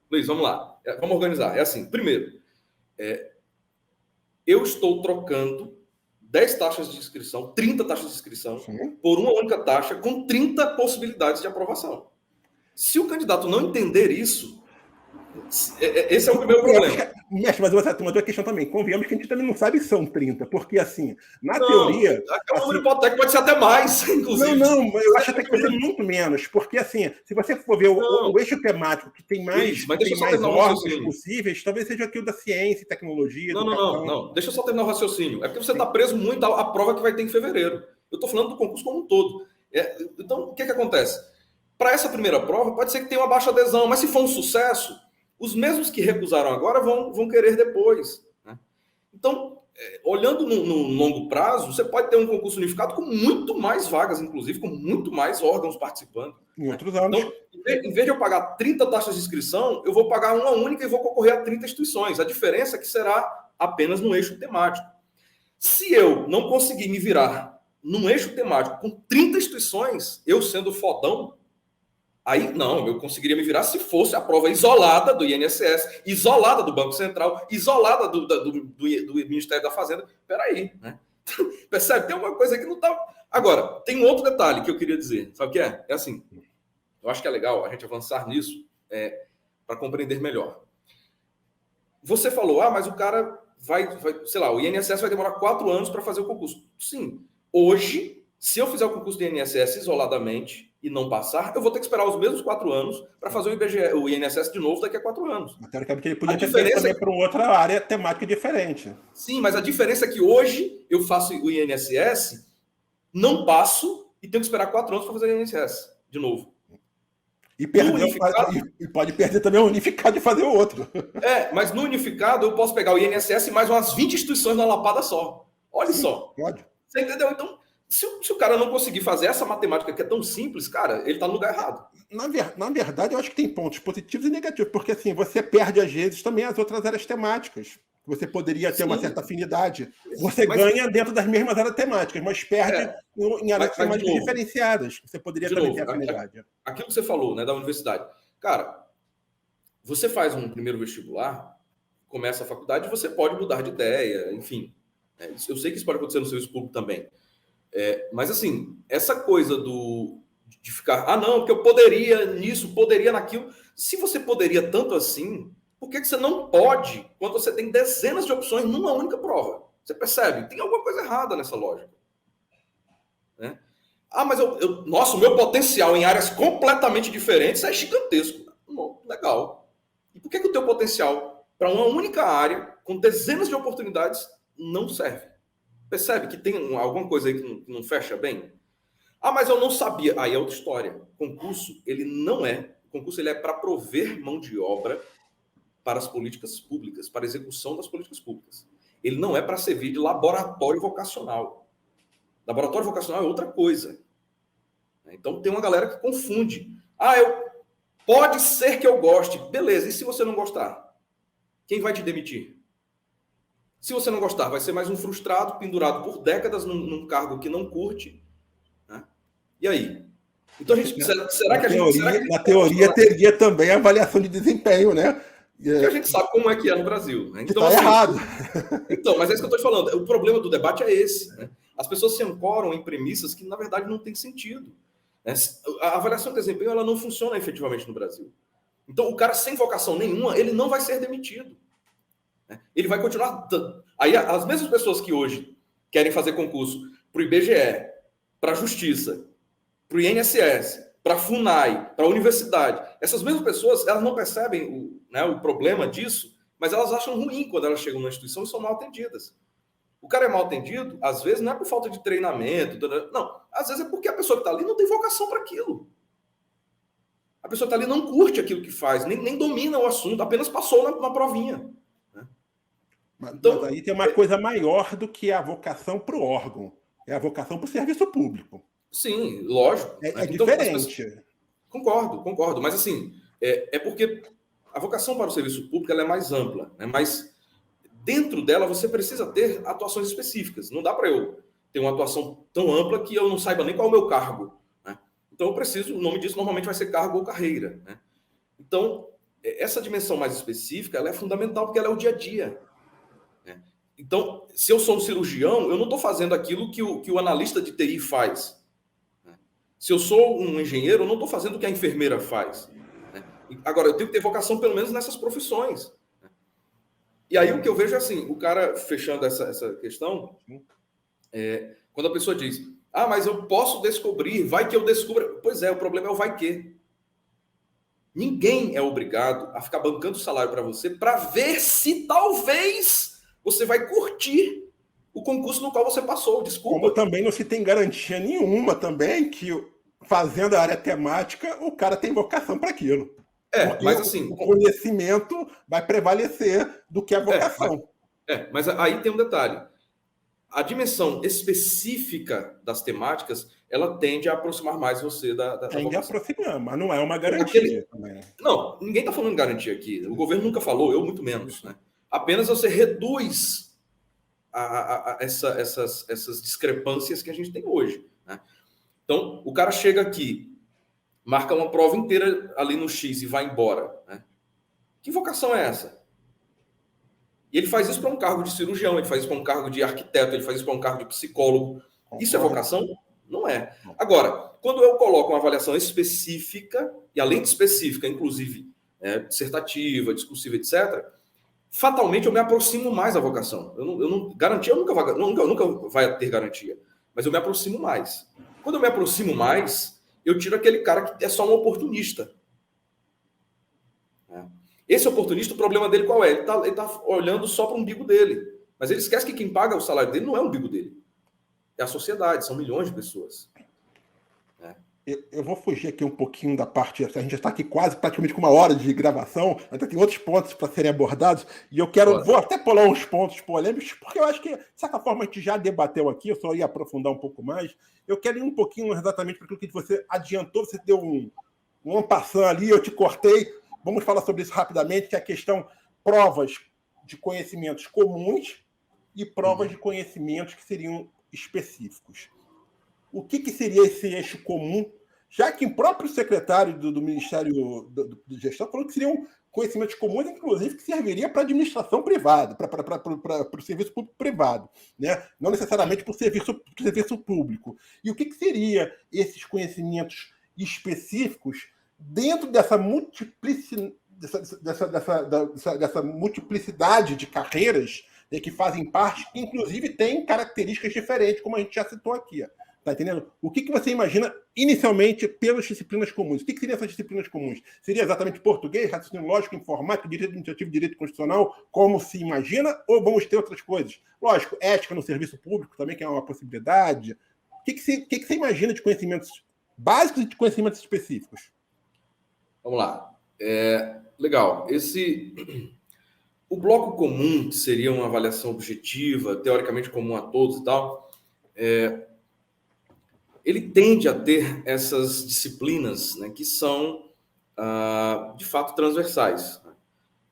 Luiz, vamos lá. Vamos organizar. É assim, primeiro, eu estou trocando 10 taxas de inscrição, 30 taxas de inscrição, por uma única taxa, com 30 possibilidades de aprovação. Se o candidato não entender isso, esse é o primeiro problema. Mestre, mas você tem uma outra questão também. Convenhamos que a gente também não sabe se são 30, porque, assim, na Não, teoria. é um Assim, número hipotético, pode ser até mais, inclusive. Não, eu acho até que vai ser muito menos, porque, assim, se você for ver o eixo temático que tem mais, Luiz, mas deixa eu só terminar o órgãos raciocínio. possíveis, talvez seja aquilo da ciência, tecnologia, educação. Não. Deixa eu só terminar o raciocínio. É porque você está preso muito à prova que vai ter em fevereiro. Eu estou falando do concurso como um todo. Então, o que acontece? Para essa primeira prova, pode ser que tenha uma baixa adesão, mas se for um sucesso, os mesmos que recusaram agora vão querer depois. Né? Então, olhando no longo prazo, você pode ter um concurso unificado com muito mais vagas, inclusive, com muito mais órgãos participando. Em outros anos. Então, em vez de eu pagar 30 taxas de inscrição, eu vou pagar uma única e vou concorrer a 30 instituições. A diferença é que será apenas no eixo temático. Se eu não conseguir me virar num eixo temático com 30 instituições, eu sendo fodão, aí não, eu conseguiria me virar se fosse a prova isolada do INSS, isolada do Banco Central, isolada do Ministério da Fazenda. Peraí, né? Percebe? Tem uma coisa que não está... Agora, tem um outro detalhe que eu queria dizer. Sabe o que é? É assim, eu acho que é legal a gente avançar nisso para compreender melhor. Você falou, mas o cara vai, sei lá, o INSS vai demorar 4 anos para fazer o concurso. Sim, hoje, se eu fizer o concurso do INSS isoladamente e não passar, eu vou ter que esperar os mesmos 4 anos para fazer o INSS de novo daqui a 4 anos. Mas teoricamente ele podia ter feito também para outra área temática diferente. Sim, mas a diferença é que hoje eu faço o INSS, não passo e tenho que esperar 4 anos para fazer o INSS de novo. E pode perder também o unificado e fazer o outro. Mas no unificado eu posso pegar o INSS e mais umas 20 instituições na lapada só. Olha só. Pode. Você entendeu? Então, se o cara não conseguir fazer essa matemática que é tão simples, cara, ele está no lugar errado. Na verdade, eu acho que tem pontos positivos e negativos, porque assim, você perde, às vezes, também as outras áreas temáticas. Você poderia ter uma certa afinidade. Você ganha dentro das mesmas áreas temáticas, mas perde em áreas temáticas diferenciadas. Você poderia também ter afinidade. Aquilo que você falou, né, da universidade. Cara, você faz um primeiro vestibular, começa a faculdade, você pode mudar de ideia, enfim. Eu sei que isso pode acontecer no serviço público também. Mas, assim, essa coisa de ficar... não, porque eu poderia nisso, poderia naquilo. Se você poderia tanto assim... Por que você não pode quando você tem dezenas de opções numa única prova? Você percebe? Tem alguma coisa errada nessa lógica. Né? Mas nossa, o meu potencial em áreas completamente diferentes é gigantesco. Não, legal. E por que o teu potencial para uma única área, com dezenas de oportunidades, não serve? Percebe que tem alguma coisa aí que não fecha bem? Mas eu não sabia. Aí é outra história. Concurso, ele não é... Concurso, ele é para prover mão de obra para as políticas públicas, para a execução das políticas públicas. Ele não é para servir de laboratório vocacional. Laboratório vocacional é outra coisa. Então, tem uma galera que confunde. Pode ser que eu goste. Beleza, e se você não gostar? Quem vai te demitir? Se você não gostar, vai ser mais um frustrado, pendurado por décadas num cargo que não curte. Né? E aí? Então, será que a gente... Na teoria, teria também a avaliação de desempenho, né? Porque a gente sabe como é que é no Brasil. Né? Então, está errado. Então, mas é isso que eu estou te falando. O problema do debate é esse. Né? As pessoas se ancoram em premissas que, na verdade, não têm sentido. Né? A avaliação de desempenho ela não funciona efetivamente no Brasil. Então, o cara sem vocação nenhuma, ele não vai ser demitido. Né? Ele vai continuar... Aí, as mesmas pessoas que hoje querem fazer concurso para o IBGE, para a Justiça, para o INSS, para a FUNAI, para a universidade. Essas mesmas pessoas, elas não percebem o problema disso, mas elas acham ruim quando elas chegam na instituição e são mal atendidas. O cara é mal atendido, às vezes, não é por falta de treinamento, não. Às vezes é porque a pessoa que está ali não tem vocação para aquilo. A pessoa que está ali não curte aquilo que faz, nem domina o assunto, apenas passou na provinha. Né? Mas aí tem uma coisa maior do que a vocação para o órgão. É a vocação para o serviço público. Sim, lógico. É diferente. Concordo. Mas, assim, é porque a vocação para o serviço público ela é mais ampla. Né? Mas, dentro dela, você precisa ter atuações específicas. Não dá para eu ter uma atuação tão ampla que eu não saiba nem qual é o meu cargo. Né? Então, eu preciso... O nome disso normalmente vai ser cargo ou carreira. Né? Então, essa dimensão mais específica ela é fundamental porque ela é o dia a dia. Né? Então, se eu sou um cirurgião, eu não estou fazendo aquilo que o analista de TI faz. Se eu sou um engenheiro, eu não estou fazendo o que a enfermeira faz. Agora, eu tenho que ter vocação, pelo menos, nessas profissões. E aí o que eu vejo é assim, o cara fechando essa questão, quando a pessoa diz, mas eu posso descobrir, vai que eu descubra. Pois é, o problema é o vai que. Ninguém é obrigado a ficar bancando salário para você para ver se talvez você vai curtir o concurso no qual você passou. Como Desculpa. também não se tem garantia nenhuma também que fazendo a área temática, o cara tem vocação para aquilo. Porque Mas assim, o conhecimento vai prevalecer do que a vocação. Mas aí tem um detalhe. A dimensão específica das temáticas, ela tende a aproximar mais você da Tende a vocação. aproximar, mas não é uma garantia também. Não, ninguém está falando de garantia aqui. O governo nunca falou, eu muito menos. Né? Apenas você reduz essas discrepâncias que a gente tem hoje. Né? Então, o cara chega aqui, marca uma prova inteira ali no X e vai embora. Né? Que vocação é essa? E ele faz isso para um cargo de cirurgião, ele faz isso para um cargo de arquiteto, ele faz isso para um cargo de psicólogo. Concordo. Isso é vocação? Não é. Agora, quando eu coloco uma avaliação específica, e além de específica, inclusive dissertativa, discursiva, etc., fatalmente eu me aproximo mais da vocação. Garantia eu nunca vai ter garantia, mas eu me aproximo mais. Quando eu me aproximo mais, eu tiro aquele cara que é só um oportunista. Esse oportunista, o problema dele qual é? Ele tá olhando só para o umbigo dele. Mas ele esquece que quem paga o salário dele não é o umbigo dele. É a sociedade, são milhões de pessoas. Eu vou fugir aqui um pouquinho da parte. A gente já está aqui quase praticamente com 1 hora de gravação, ainda tem outros pontos para serem abordados, e vou até pular uns pontos polêmicos, porque eu acho que, de certa forma, a gente já debateu aqui, eu só ia aprofundar um pouco mais. Eu quero ir um pouquinho exatamente para aquilo que você adiantou, você deu um passant ali, eu te cortei. Vamos falar sobre isso rapidamente, que é a questão provas de conhecimentos comuns e provas de conhecimentos que seriam específicos. O que seria esse eixo comum, já que o próprio secretário do Ministério de Gestão falou que seriam conhecimentos comuns, inclusive, que serviria para a administração privada, para o serviço público privado, né? Não necessariamente para o serviço público. E o que seria esses conhecimentos específicos dentro dessa multiplicidade de carreiras, né, que fazem parte, que inclusive têm características diferentes, como a gente já citou aqui. Tá entendendo? O que você imagina inicialmente pelas disciplinas comuns? O que seriam essas disciplinas comuns? Seria exatamente português, raciocínio lógico, informática, direito administrativo, direito constitucional, como se imagina? Ou vamos ter outras coisas? Lógico, ética no serviço público também, que é uma possibilidade. O que você imagina de conhecimentos básicos e de conhecimentos específicos? Vamos lá. Legal. O bloco comum, que seria uma avaliação objetiva, teoricamente comum a todos e tal, ele tende a ter essas disciplinas, né, que são, de fato, transversais.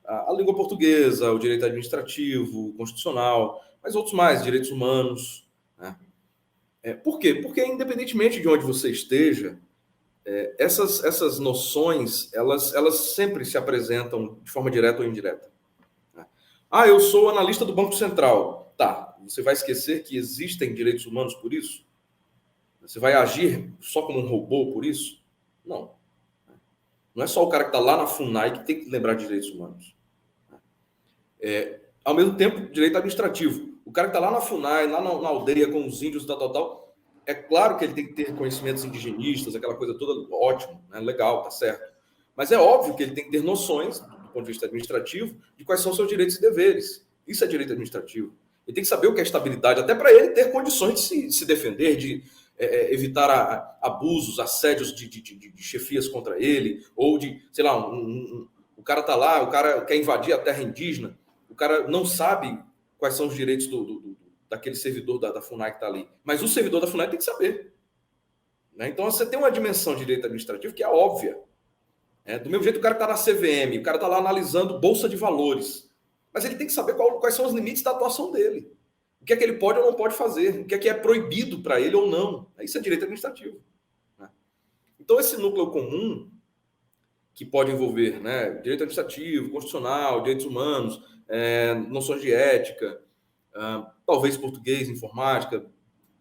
A língua portuguesa, o direito administrativo, o constitucional, mas outros mais, direitos humanos. Né? Por quê? Porque, independentemente de onde você esteja, essas noções, elas sempre se apresentam de forma direta ou indireta. Né? Eu sou analista do Banco Central. Tá, você vai esquecer que existem direitos humanos por isso? Você vai agir só como um robô por isso? Não. Não é só o cara que está lá na FUNAI que tem que lembrar de direitos humanos. Ao mesmo tempo, direito administrativo. O cara que está lá na FUNAI, lá na aldeia com os índios, tal, é claro que ele tem que ter conhecimentos indigenistas, aquela coisa toda, ótimo, né? Legal, tá certo. Mas é óbvio que ele tem que ter noções, do ponto de vista administrativo, de quais são seus direitos e deveres. Isso é direito administrativo. Ele tem que saber o que é estabilidade, até para ele ter condições de se defender, de evitar abusos, assédios de chefias contra ele, ou de, sei lá, o cara tá lá, o cara quer invadir a terra indígena, o cara não sabe quais são os direitos daquele servidor da FUNAI que está ali. Mas o servidor da FUNAI tem que saber. Né? Então, você tem uma dimensão de direito administrativo que é óbvia. Do mesmo jeito, o cara está na CVM, o cara está lá analisando bolsa de valores. Mas ele tem que saber quais são os limites da atuação dele. O que é que ele pode ou não pode fazer. O que é proibido para ele ou não. Isso é direito administrativo. Né? Então, esse núcleo comum, que pode envolver, né, direito administrativo, constitucional, direitos humanos, noções de ética, talvez português, informática,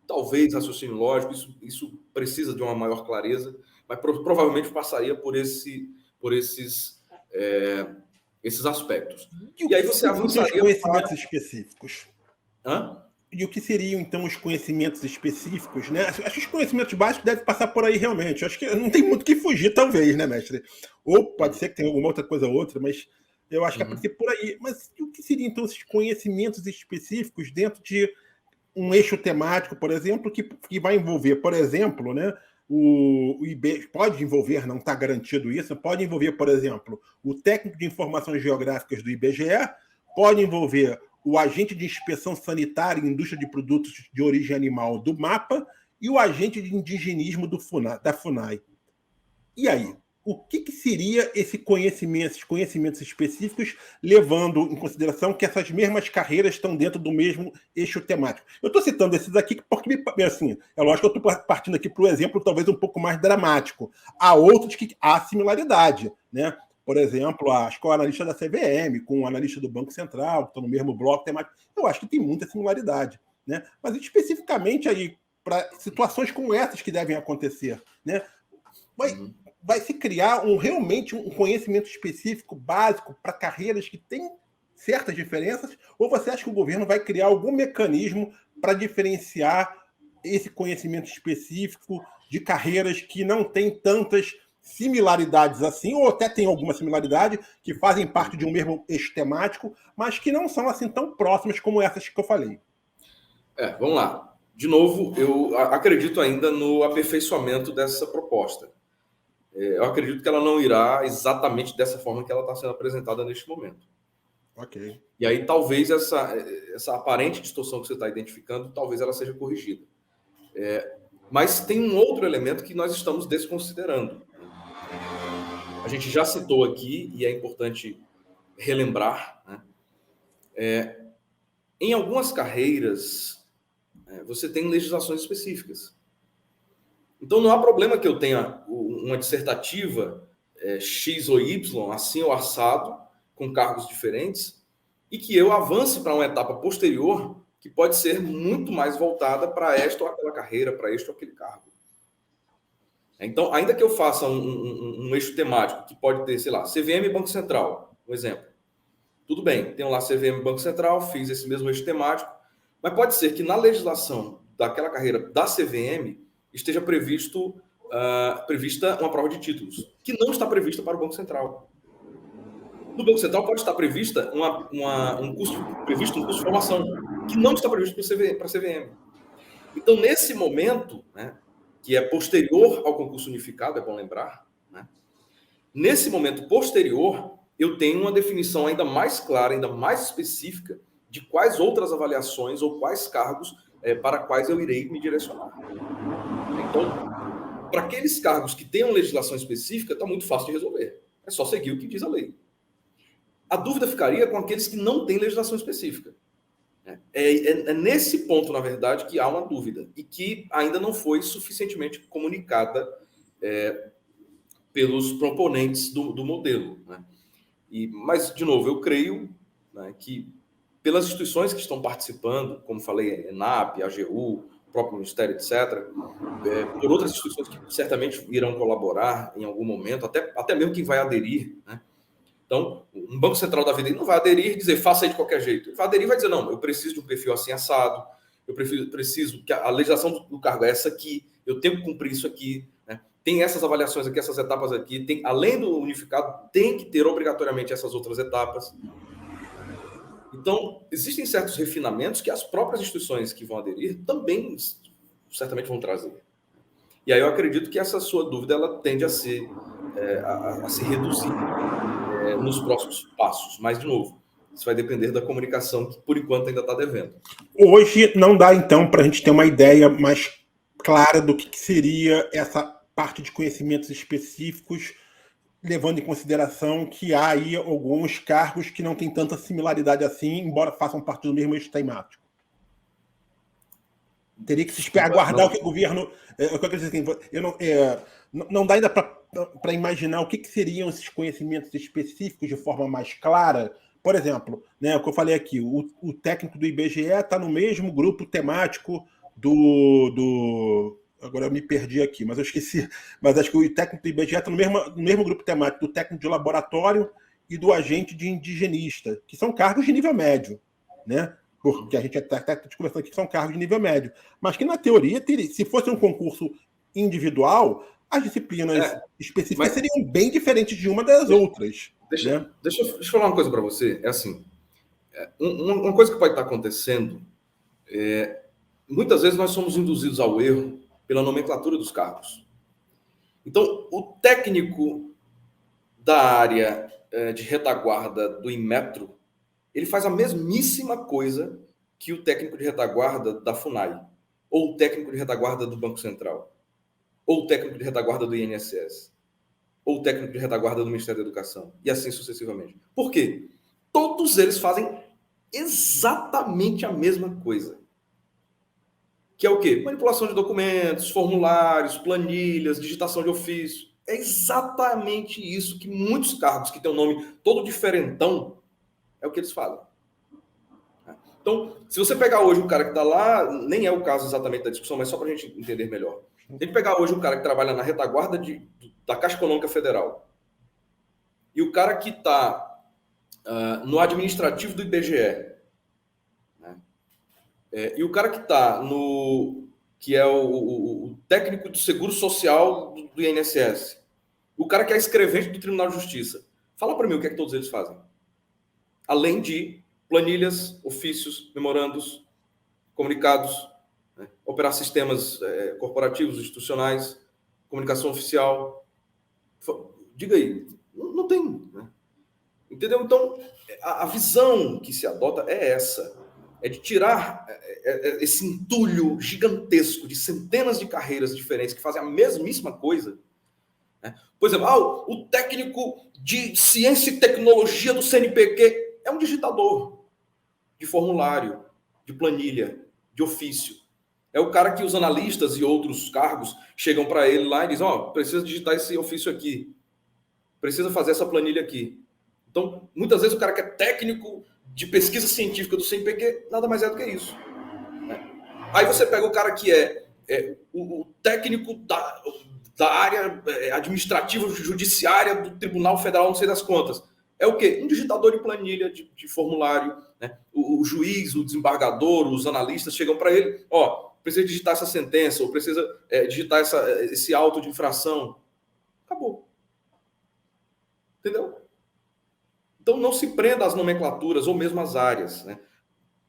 talvez raciocínio lógico, isso precisa de uma maior clareza, mas provavelmente passaria por esses esses aspectos. E aí você avançaria os conhecimentos específicos. Hã? E o que seriam, então, os conhecimentos específicos, né? Acho que os conhecimentos básicos devem passar por aí, realmente. Acho que não tem muito que fugir, talvez, né, mestre? Ou pode ser que tenha alguma outra coisa ou outra, mas eu acho que é para ser por aí. Mas o que seriam, então, esses conhecimentos específicos dentro de um eixo temático, por exemplo, que vai envolver, por exemplo, né, o IB, pode envolver, não está garantido isso, pode envolver, por exemplo, o técnico de informações geográficas do IBGE, pode envolver o agente de inspeção sanitária e indústria de produtos de origem animal do MAPA e o agente de indigenismo da FUNAI. E aí? O que seria esses conhecimentos específicos, levando em consideração que essas mesmas carreiras estão dentro do mesmo eixo temático? Eu estou citando esses aqui porque, assim, é lógico que eu estou partindo aqui para um exemplo talvez um pouco mais dramático. Há outros que há similaridade, né? Por exemplo, acho que o analista da CVM com o analista do Banco Central, que estão no mesmo bloco temático, eu acho que tem muita similaridade, né? Mas especificamente aí, para situações como essas que devem acontecer, né? Vai se criar realmente um conhecimento específico, básico, para carreiras que têm certas diferenças? Ou você acha que o governo vai criar algum mecanismo para diferenciar esse conhecimento específico de carreiras que não têm tantas similaridades assim, ou até tem alguma similaridade, que fazem parte de um mesmo eixo temático, mas que não são assim tão próximas como essas que eu falei? Vamos lá. De novo, eu acredito ainda no aperfeiçoamento dessa proposta. Eu acredito que ela não irá exatamente dessa forma que ela está sendo apresentada neste momento. Ok. E aí talvez essa aparente distorção que você está identificando, talvez ela seja corrigida. Mas tem um outro elemento que nós estamos desconsiderando. A gente já citou aqui, e é importante relembrar, né? Em algumas carreiras, você tem legislações específicas. Então, não há problema que eu tenha uma dissertativa X ou Y, assim ou assado, com cargos diferentes, e que eu avance para uma etapa posterior que pode ser muito mais voltada para esta ou aquela carreira, para este ou aquele cargo. Então, ainda que eu faça um eixo temático que pode ter, sei lá, CVM e Banco Central, um exemplo. Tudo bem, tenho lá CVM e Banco Central, fiz esse mesmo eixo temático, mas pode ser que na legislação daquela carreira da CVM esteja prevista uma prova de títulos, que não está prevista para o Banco Central. No Banco Central pode estar prevista um curso de formação, que não está previsto para a CVM. Então, nesse momento, né, que é posterior ao concurso unificado, é bom lembrar, né, nesse momento posterior, eu tenho uma definição ainda mais clara, ainda mais específica, de quais outras avaliações ou quais cargos para quais eu irei me direcionar. Então, para aqueles cargos que tenham legislação específica, está muito fácil de resolver. É só seguir o que diz a lei. A dúvida ficaria com aqueles que não têm legislação específica. É nesse ponto, na verdade, que há uma dúvida e que ainda não foi suficientemente comunicada pelos proponentes do modelo, né? Mas, de novo, eu creio, né, que pelas instituições que estão participando, como falei, ENAP, AGU, próprio Ministério, etc., por outras instituições que certamente irão colaborar em algum momento, até mesmo quem vai aderir, né? Então, um Banco Central da vida não vai aderir e dizer, faça aí de qualquer jeito. Ele vai aderir e vai dizer, não, eu preciso de um perfil assim assado, eu preciso que a legislação do cargo é essa aqui, eu tenho que cumprir isso aqui, né? Tem essas avaliações aqui, essas etapas aqui, além do unificado, tem que ter obrigatoriamente essas outras etapas. Então, existem certos refinamentos que as próprias instituições que vão aderir também certamente vão trazer. E aí eu acredito que essa sua dúvida ela tende a se reduzir nos próximos passos. Mas, de novo, isso vai depender da comunicação que, por enquanto, ainda está devendo. Hoje não dá, então, para a gente ter uma ideia mais clara do que seria essa parte de conhecimentos específicos, levando em consideração que há aí alguns cargos que não têm tanta similaridade assim, embora façam parte do mesmo eixo temático. Teria que se aguardar o que o governo... não dá ainda para imaginar o que seriam esses conhecimentos específicos de forma mais clara. Por exemplo, né, o que eu falei aqui, o técnico do IBGE está no mesmo grupo temático do... Agora eu me perdi aqui, mas eu esqueci. Mas acho que o técnico do IBGE está no mesmo grupo temático do técnico de laboratório e do agente de indigenista, que são cargos de nível médio, né? Porque a gente até conversando aqui que são cargos de nível médio. Mas que, na teoria, se fosse um concurso individual, as disciplinas específicas seriam bem diferentes de uma das outras. Deixa eu falar uma coisa para você. É assim, uma coisa que pode estar acontecendo muitas vezes nós somos induzidos ao erro pela nomenclatura dos cargos. Então, o técnico da área de retaguarda do Inmetro, ele faz a mesmíssima coisa que o técnico de retaguarda da FUNAI, ou o técnico de retaguarda do Banco Central, ou o técnico de retaguarda do INSS, ou o técnico de retaguarda do Ministério da Educação, e assim sucessivamente. Por quê? Todos eles fazem exatamente a mesma coisa. Que é o quê? Manipulação de documentos, formulários, planilhas, digitação de ofício. É exatamente isso que muitos cargos que têm um nome todo diferentão, é o que eles fazem. Então, se você pegar hoje o cara que está lá, nem é o caso exatamente da discussão, mas só para a gente entender melhor. Se a gente pegar hoje o cara que trabalha na retaguarda da Caixa Econômica Federal e o cara que está no administrativo do IBGE, né? E o cara que está que é o técnico do Seguro Social do INSS, o cara que é escrevente do Tribunal de Justiça, fala para mim o que é que todos eles fazem. Além de planilhas, ofícios, memorandos, comunicados, né? Operar sistemas corporativos, institucionais, comunicação oficial. Diga aí, não tem. Né? Entendeu? Então, a visão que se adota é essa. É de tirar esse entulho gigantesco de centenas de carreiras diferentes que fazem a mesmíssima coisa. Né? Por exemplo, o técnico de ciência e tecnologia do CNPq é um digitador de formulário, de planilha, de ofício. É o cara que os analistas e outros cargos chegam para ele lá e dizem, precisa digitar esse ofício aqui, precisa fazer essa planilha aqui. Então, muitas vezes o cara que é técnico de pesquisa científica do CNPq nada mais é do que isso. Né? Aí você pega o cara que o técnico da área administrativa judiciária do Tribunal Federal, não sei das contas. É o quê? Um digitador de planilha, de formulário. Né? O juiz, o desembargador, os analistas chegam para ele, precisa digitar essa sentença, ou precisa digitar esse auto de infração. Acabou. Entendeu? Então, não se prenda às nomenclaturas ou mesmo às áreas. Né?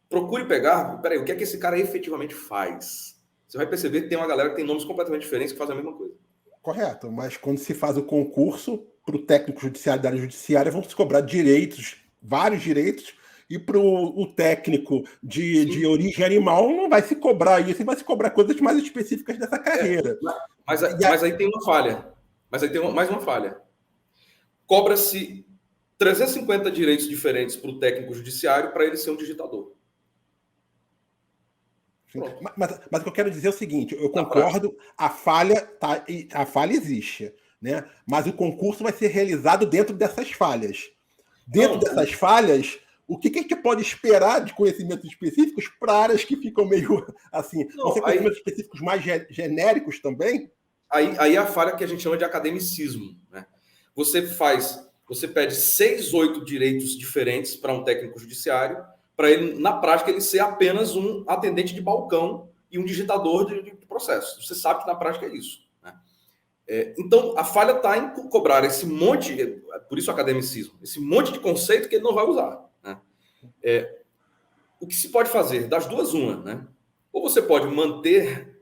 Procure pegar, peraí, o que é que esse cara efetivamente faz? Você vai perceber que tem uma galera que tem nomes completamente diferentes que fazem a mesma coisa. Correto, mas quando se faz o concurso para o técnico judiciário da área judiciária, vão se cobrar direitos, vários direitos, e para o técnico de origem animal não vai se cobrar isso, e vai se cobrar coisas mais específicas dessa carreira. Mas aí tem uma falha. Mas aí tem mais uma falha. Cobra-se 350 direitos diferentes para o técnico judiciário para ele ser um digitador. Mas o que eu quero dizer é o seguinte, eu concordo, a falha existe, né? Mas o concurso vai ser realizado dentro dessas falhas. Dentro dessas falhas, o que a gente pode esperar de conhecimentos específicos para áreas que ficam meio assim? Não ser conhecimentos específicos mais genéricos também? Aí a falha que a gente chama de academicismo. Né? Você pede 6, 8 direitos diferentes para um técnico judiciário, para ele, na prática, ele ser apenas um atendente de balcão e um digitador de processos. Você sabe que na prática é isso. Né? Então, a falha está em cobrar esse monte, por isso o academicismo, esse monte de conceito que ele não vai usar. Né? O que se pode fazer? Das duas, uma. Né? Ou você pode manter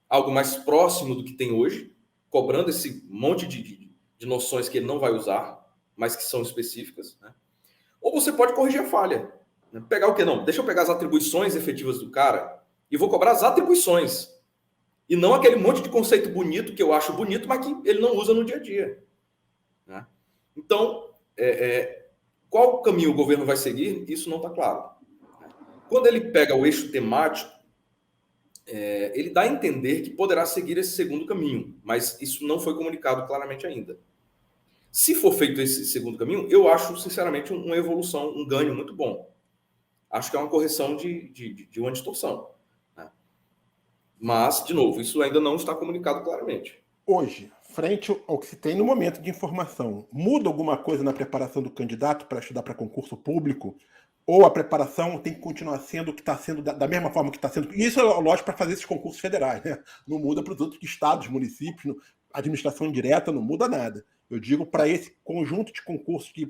algo mais próximo do que tem hoje, cobrando esse monte de noções que ele não vai usar, mas que são específicas. Né? Ou você pode corrigir a falha. Né? Pegar o quê? Não, deixa eu pegar as atribuições efetivas do cara e vou cobrar as atribuições. E não aquele monte de conceito bonito que eu acho bonito, mas que ele não usa no dia a dia. Né? Então, qual caminho o governo vai seguir? Isso não está claro. Quando ele pega o eixo temático, ele dá a entender que poderá seguir esse segundo caminho, mas isso não foi comunicado claramente ainda. Se for feito esse segundo caminho, eu acho, sinceramente, uma evolução, um ganho muito bom. Acho que é uma correção de uma distorção. Né? Mas, de novo, isso ainda não está comunicado claramente. Hoje, frente ao que se tem no momento de informação, muda alguma coisa na preparação do candidato para estudar para concurso público? Ou a preparação tem que continuar sendo o que está sendo da mesma forma que está sendo? E isso é lógico para fazer esses concursos federais, né? Não muda para os outros estados, municípios, administração indireta, não muda nada. Eu digo para esse conjunto de concursos que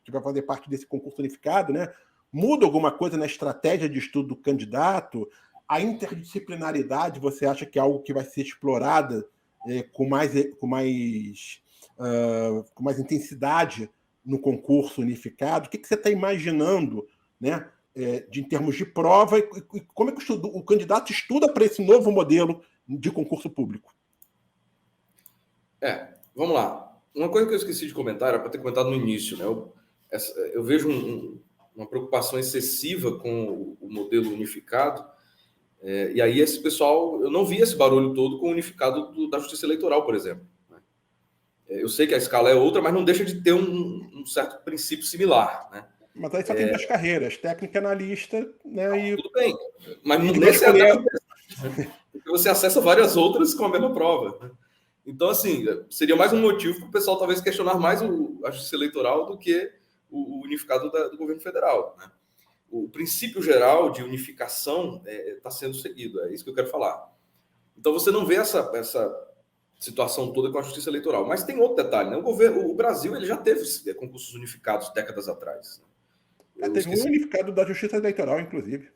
vai fazer parte desse concurso unificado, né? Muda alguma coisa na estratégia de estudo do candidato? A interdisciplinaridade, você acha que é algo que vai ser explorada com mais intensidade no concurso unificado? O que você está imaginando, né, em termos de prova, e como é que o candidato estuda para esse novo modelo de concurso público? Vamos lá. Uma coisa que eu esqueci de comentar, era para ter comentado no início, né? Eu vejo uma preocupação excessiva com o modelo unificado, e aí esse pessoal, eu não vi esse barulho todo com o unificado da Justiça Eleitoral, por exemplo. Eu sei que a escala é outra, mas não deixa de ter um certo princípio similar, né? Mas aí só tem 2 carreiras, técnico e analista, né? Tudo bem, mas nesse é porque você acessa várias outras com a mesma prova, né? Então, assim, seria mais um motivo para o pessoal talvez questionar mais a Justiça Eleitoral do que o unificado do governo federal, né? O princípio geral de unificação está sendo seguido, é isso que eu quero falar. Então, você não vê essa situação toda com a Justiça Eleitoral. Mas tem outro detalhe, né? O Brasil ele já teve concursos unificados décadas atrás. Teve um unificado da Justiça Eleitoral, inclusive.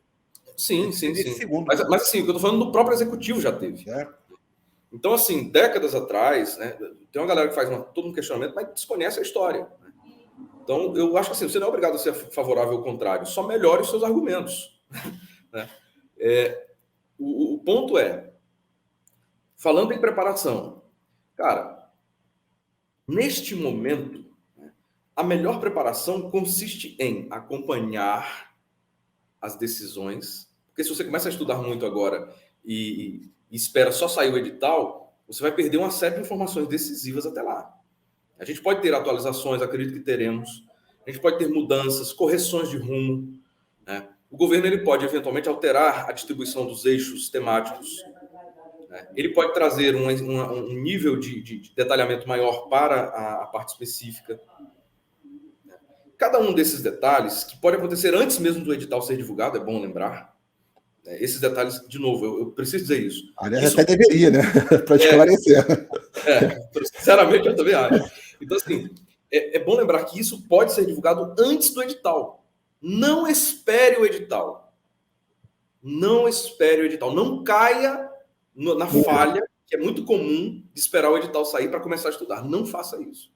Sim. Segundo. Mas assim, o que eu estou falando, do próprio Executivo já teve. Então, assim, décadas atrás, né, tem uma galera que faz todo um questionamento, mas desconhece a história, né? Então, eu acho que assim, você não é obrigado a ser favorável ao contrário, só melhore os seus argumentos. Né? O ponto falando em preparação, cara, neste momento, a melhor preparação consiste em acompanhar as decisões, porque se você começa a estudar muito agora e espera só sair o edital, você vai perder uma série de informações decisivas até lá. A gente pode ter atualizações, acredito que teremos. A gente pode ter mudanças, correções de rumo, né? O governo ele pode, eventualmente, alterar a distribuição dos eixos temáticos, né? Ele pode trazer um nível de detalhamento maior para a parte específica. Cada um desses detalhes, que pode acontecer antes mesmo do edital ser divulgado, é bom lembrar. Esses detalhes, de novo, eu preciso dizer isso. Aliás, até deveria, né? Para esclarecer. Sinceramente, eu também acho. Então, assim, é bom lembrar que isso pode ser divulgado antes do edital. Não espere o edital. Não espere o edital. Não caia na falha, que é muito comum, de esperar o edital sair para começar a estudar. Não faça isso.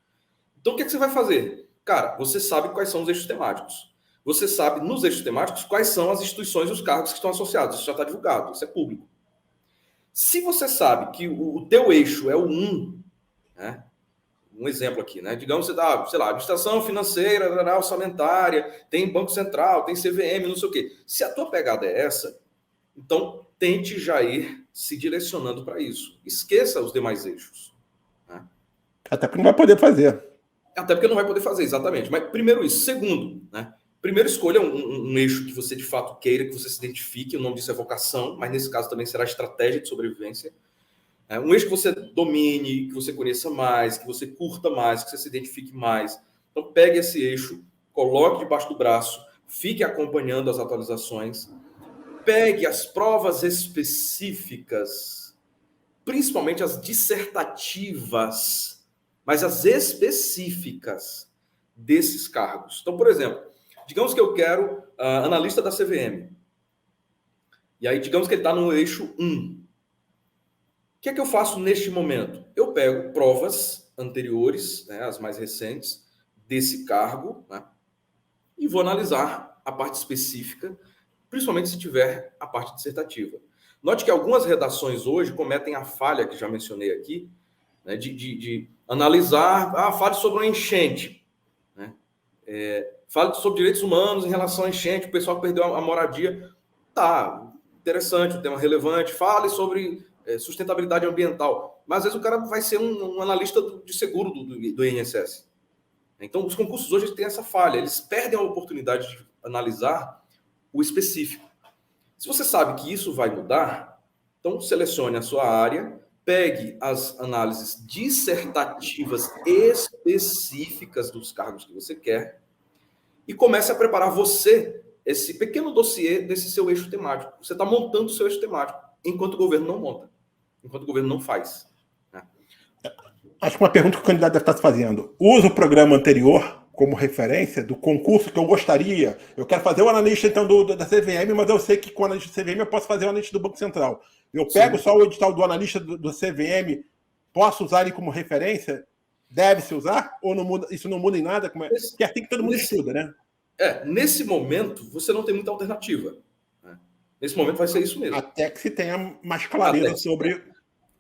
Então, o que você vai fazer? Cara, você sabe quais são os eixos temáticos. Você sabe, nos eixos temáticos, quais são as instituições e os cargos que estão associados. Isso já está divulgado, isso é público. Se você sabe que o teu eixo é o 1, né? Um exemplo aqui, né? Digamos que você dá, sei lá, administração financeira, orçamentária, tem Banco Central, tem CVM, não sei o quê. Se a tua pegada é essa, então tente já ir se direcionando para isso. Esqueça os demais eixos, né? Até porque não vai poder fazer. Exatamente. Mas primeiro isso. Segundo, né? Primeiro escolha um eixo que você de fato queira, que você se identifique. O nome disso é vocação, mas nesse caso também será estratégia de sobrevivência. Um eixo que você domine, que você conheça mais, que você curta mais, que você se identifique mais. Então pegue esse eixo, coloque debaixo do braço, fique acompanhando as atualizações, pegue as provas específicas, principalmente as dissertativas, mas as específicas desses cargos. Então, por exemplo, digamos que eu quero analista da CVM. E aí, digamos que ele está no eixo 1. O que é que eu faço neste momento? Eu pego provas anteriores, né, as mais recentes, desse cargo, né, e vou analisar a parte específica, principalmente se tiver a parte dissertativa. Note que algumas redações hoje cometem a falha que já mencionei aqui, né, de analisar, fale sobre uma enchente, né? Fale sobre direitos humanos em relação à enchente, o pessoal que perdeu a moradia. Tá, interessante, o tema relevante. Fale sobre sustentabilidade ambiental. Mas às vezes o cara vai ser um analista de seguro do INSS. Então, os concursos hoje têm essa falha. Eles perdem a oportunidade de analisar o específico. Se você sabe que isso vai mudar, então selecione a sua área pegue as análises dissertativas específicas dos cargos que você quer e comece a preparar você esse pequeno dossiê desse seu eixo temático. Você está montando o seu eixo temático, enquanto o governo não monta, enquanto o governo não faz. Né? Acho que uma pergunta que o candidato deve estar se fazendo. Usa o programa anterior como referência do concurso que eu gostaria. Eu quero fazer o analista então da CVM, mas eu sei que com o analista da CVM eu posso fazer o analista do Banco Central. Eu pego só o edital do analista do CVM, posso usar ele como referência? Deve-se usar? Ou não muda, isso não muda em nada? Porque é assim que todo mundo estuda, né? Nesse momento, você não tem muita alternativa. Né? Nesse momento vai ser isso mesmo. Até que se tenha mais clareza sobre...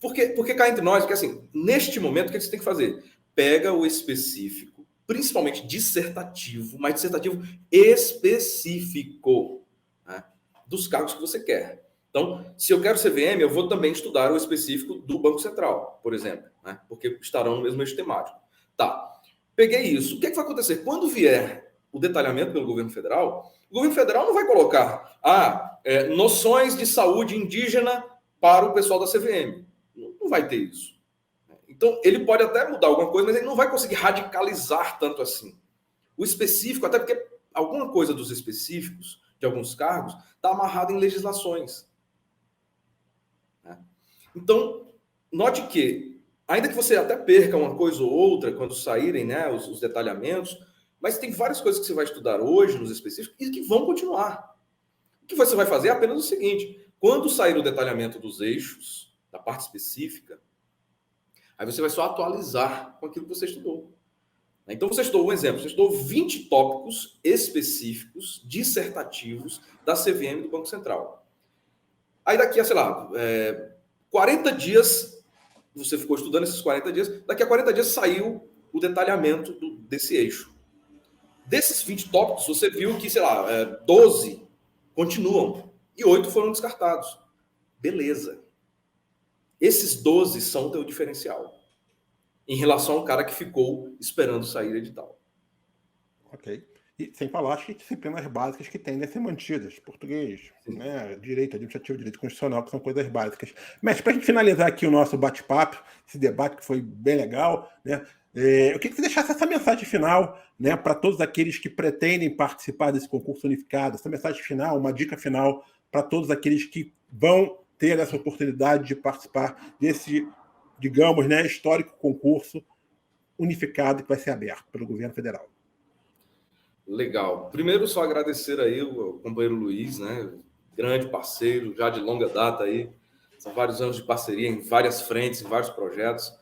Porque cá entre nós, porque assim, neste momento, o que você tem que fazer? Pega o específico, principalmente dissertativo, mas dissertativo específico, né, dos cargos que você quer. Então, se eu quero CVM, eu vou também estudar o específico do Banco Central, por exemplo, né, porque estarão no mesmo eixo temático. Tá, peguei isso. O que vai acontecer? Quando vier o detalhamento pelo governo federal, o governo federal não vai colocar noções de saúde indígena para o pessoal da CVM. Não vai ter isso. Então, ele pode até mudar alguma coisa, mas ele não vai conseguir radicalizar tanto assim. O específico, até porque alguma coisa dos específicos de alguns cargos está amarrado em legislações. Então, note que, ainda que você até perca uma coisa ou outra quando saírem, né, os detalhamentos, mas tem várias coisas que você vai estudar hoje nos específicos e que vão continuar. O que você vai fazer é apenas o seguinte: quando sair o detalhamento dos eixos, da parte específica, aí você vai só atualizar com aquilo que você estudou. Então, você estudou um exemplo, você estudou 20 tópicos específicos, dissertativos, da CVM do Banco Central. Aí daqui a, sei lá, 40 dias, você ficou estudando esses 40 dias, daqui a 40 dias saiu o detalhamento desse eixo. Desses 20 tópicos, você viu que, sei lá, 12 continuam e 8 foram descartados. Beleza. Esses 12 são o teu diferencial em relação ao cara que ficou esperando sair edital. Ok. E sem falar as disciplinas básicas que tendem a ser mantidas. Português, né, direito administrativo, direito constitucional, que são coisas básicas. Mas para a gente finalizar aqui o nosso bate-papo, esse debate que foi bem legal, né, eu queria que você deixasse essa mensagem final, né, para todos aqueles que pretendem participar desse concurso unificado, essa mensagem final, uma dica final para todos aqueles que vão ter essa oportunidade de participar desse, digamos, né, histórico concurso unificado que vai ser aberto pelo governo federal. Legal. Primeiro, só agradecer aí o companheiro Luiz, né, grande parceiro, já de longa data aí, são vários anos de parceria em várias frentes, em vários projetos,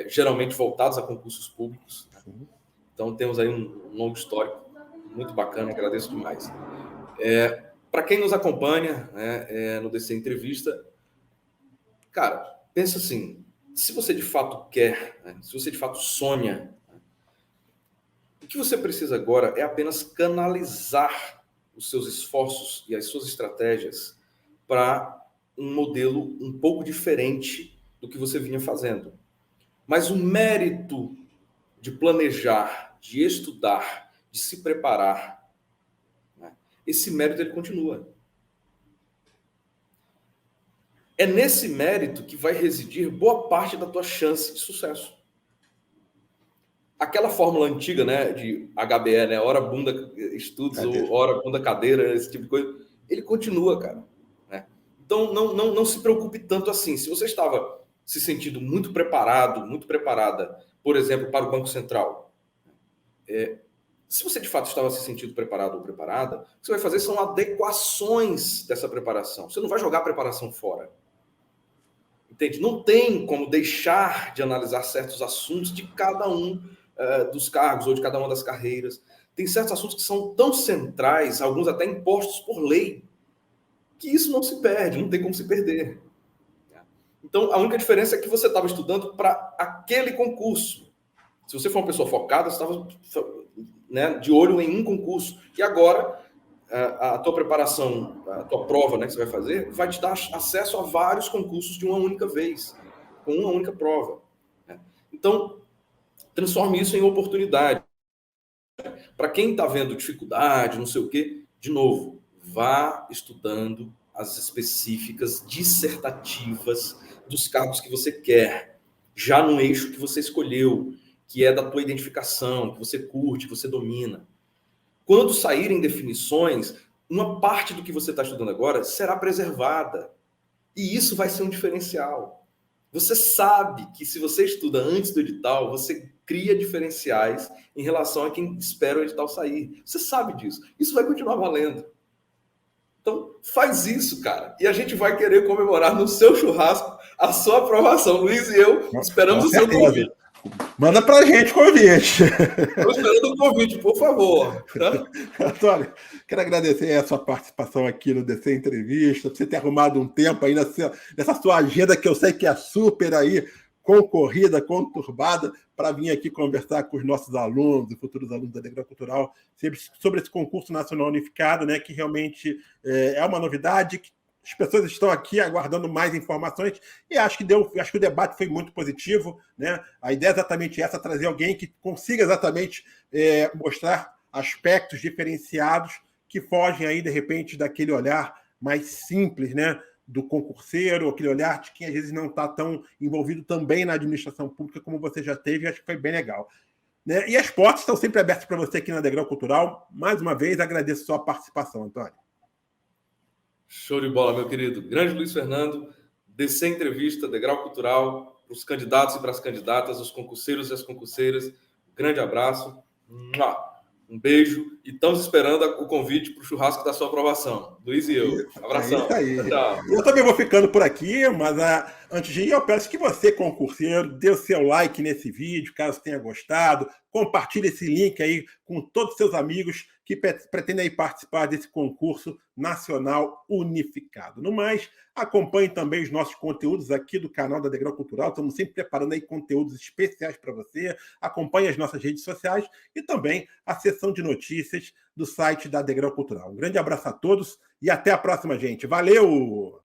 geralmente voltados a concursos públicos. Né? Então, temos aí um longo histórico muito bacana, agradeço demais. Para quem nos acompanha, né, no DC Entrevista, cara, pensa assim, se você de fato quer, né, se você de fato sonha, né, o que você precisa agora é apenas canalizar os seus esforços e as suas estratégias para um modelo um pouco diferente do que você vinha fazendo. Mas o mérito de planejar, de estudar, de se preparar, né, esse mérito ele continua. É nesse mérito que vai residir boa parte da tua chance de sucesso. Aquela fórmula antiga, né, de HBE, né, hora bunda estudos ou hora bunda cadeira, esse tipo de coisa, ele continua, cara. Né? Então, não se preocupe tanto assim. Se você estava se sentindo muito preparado, muito preparada, por exemplo, para o Banco Central, se você de fato estava se sentindo preparado ou preparada, o que você vai fazer são adequações dessa preparação. Você não vai jogar a preparação fora. Entende? Não tem como deixar de analisar certos assuntos de cada um dos cargos ou de cada uma das carreiras. Tem certos assuntos que são tão centrais, alguns até impostos por lei, que isso não se perde, não tem como se perder. Então, a única diferença é que você estava estudando para aquele concurso. Se você for uma pessoa focada, você estava, né, de olho em um concurso. E agora, a tua preparação, a tua prova, né, que você vai fazer, vai te dar acesso a vários concursos de uma única vez, com uma única prova. Né? Então, transforme isso em oportunidade. Para quem está vendo dificuldade, não sei o quê, de novo, vá estudando as específicas dissertativas dos cargos que você quer, já no eixo que você escolheu, que é da tua identificação, que você curte, que você domina. Quando saírem definições, uma parte do que você está estudando agora será preservada. E isso vai ser um diferencial. Você sabe que se você estuda antes do edital, você cria diferenciais em relação a quem espera o edital sair. Você sabe disso. Isso vai continuar valendo. Então, faz isso, cara. E a gente vai querer comemorar no seu churrasco a sua aprovação. Luiz e eu esperamos o seu convite. Manda pra gente convite. Estou esperando o convite, por favor. Tá? Antônio, quero agradecer a sua participação aqui no DC Entrevista, por você ter arrumado um tempo aí nessa sua agenda, que eu sei que é super aí concorrida, conturbada, para vir aqui conversar com os nossos alunos e futuros alunos da Degrau Cultural sobre esse concurso nacional unificado, né, que realmente é uma novidade, que as pessoas estão aqui aguardando mais informações e acho que o debate foi muito positivo, né? A ideia é exatamente essa, trazer alguém que consiga exatamente mostrar aspectos diferenciados que fogem aí, de repente, daquele olhar mais simples, né? Do concurseiro, aquele olhar de quem às vezes não está tão envolvido também na administração pública como você já teve, acho que foi bem legal. Né? E as portas estão sempre abertas para você aqui na Degrau Cultural. Mais uma vez, agradeço a sua participação, Antônio. Show de bola, meu querido. Grande Luiz Fernando, DC Entrevista, Degrau Cultural, para os candidatos e para as candidatas, os concurseiros e as concurseiras. Grande abraço, um beijo e estamos esperando o convite para o churrasco da sua aprovação. Luiz e eu. Abração. É isso aí. Tchau. Eu também vou ficando por aqui, mas antes de ir, eu peço que você, concurseiro, dê o seu like nesse vídeo, caso tenha gostado, compartilhe esse link aí com todos os seus amigos que pretendem aí participar desse concurso nacional unificado. No mais, acompanhe também os nossos conteúdos aqui do canal da Degrau Cultural, estamos sempre preparando aí conteúdos especiais para você, acompanhe as nossas redes sociais e também a seção de notícias do site da Degrau Cultural. Um grande abraço a todos e até a próxima, gente. Valeu!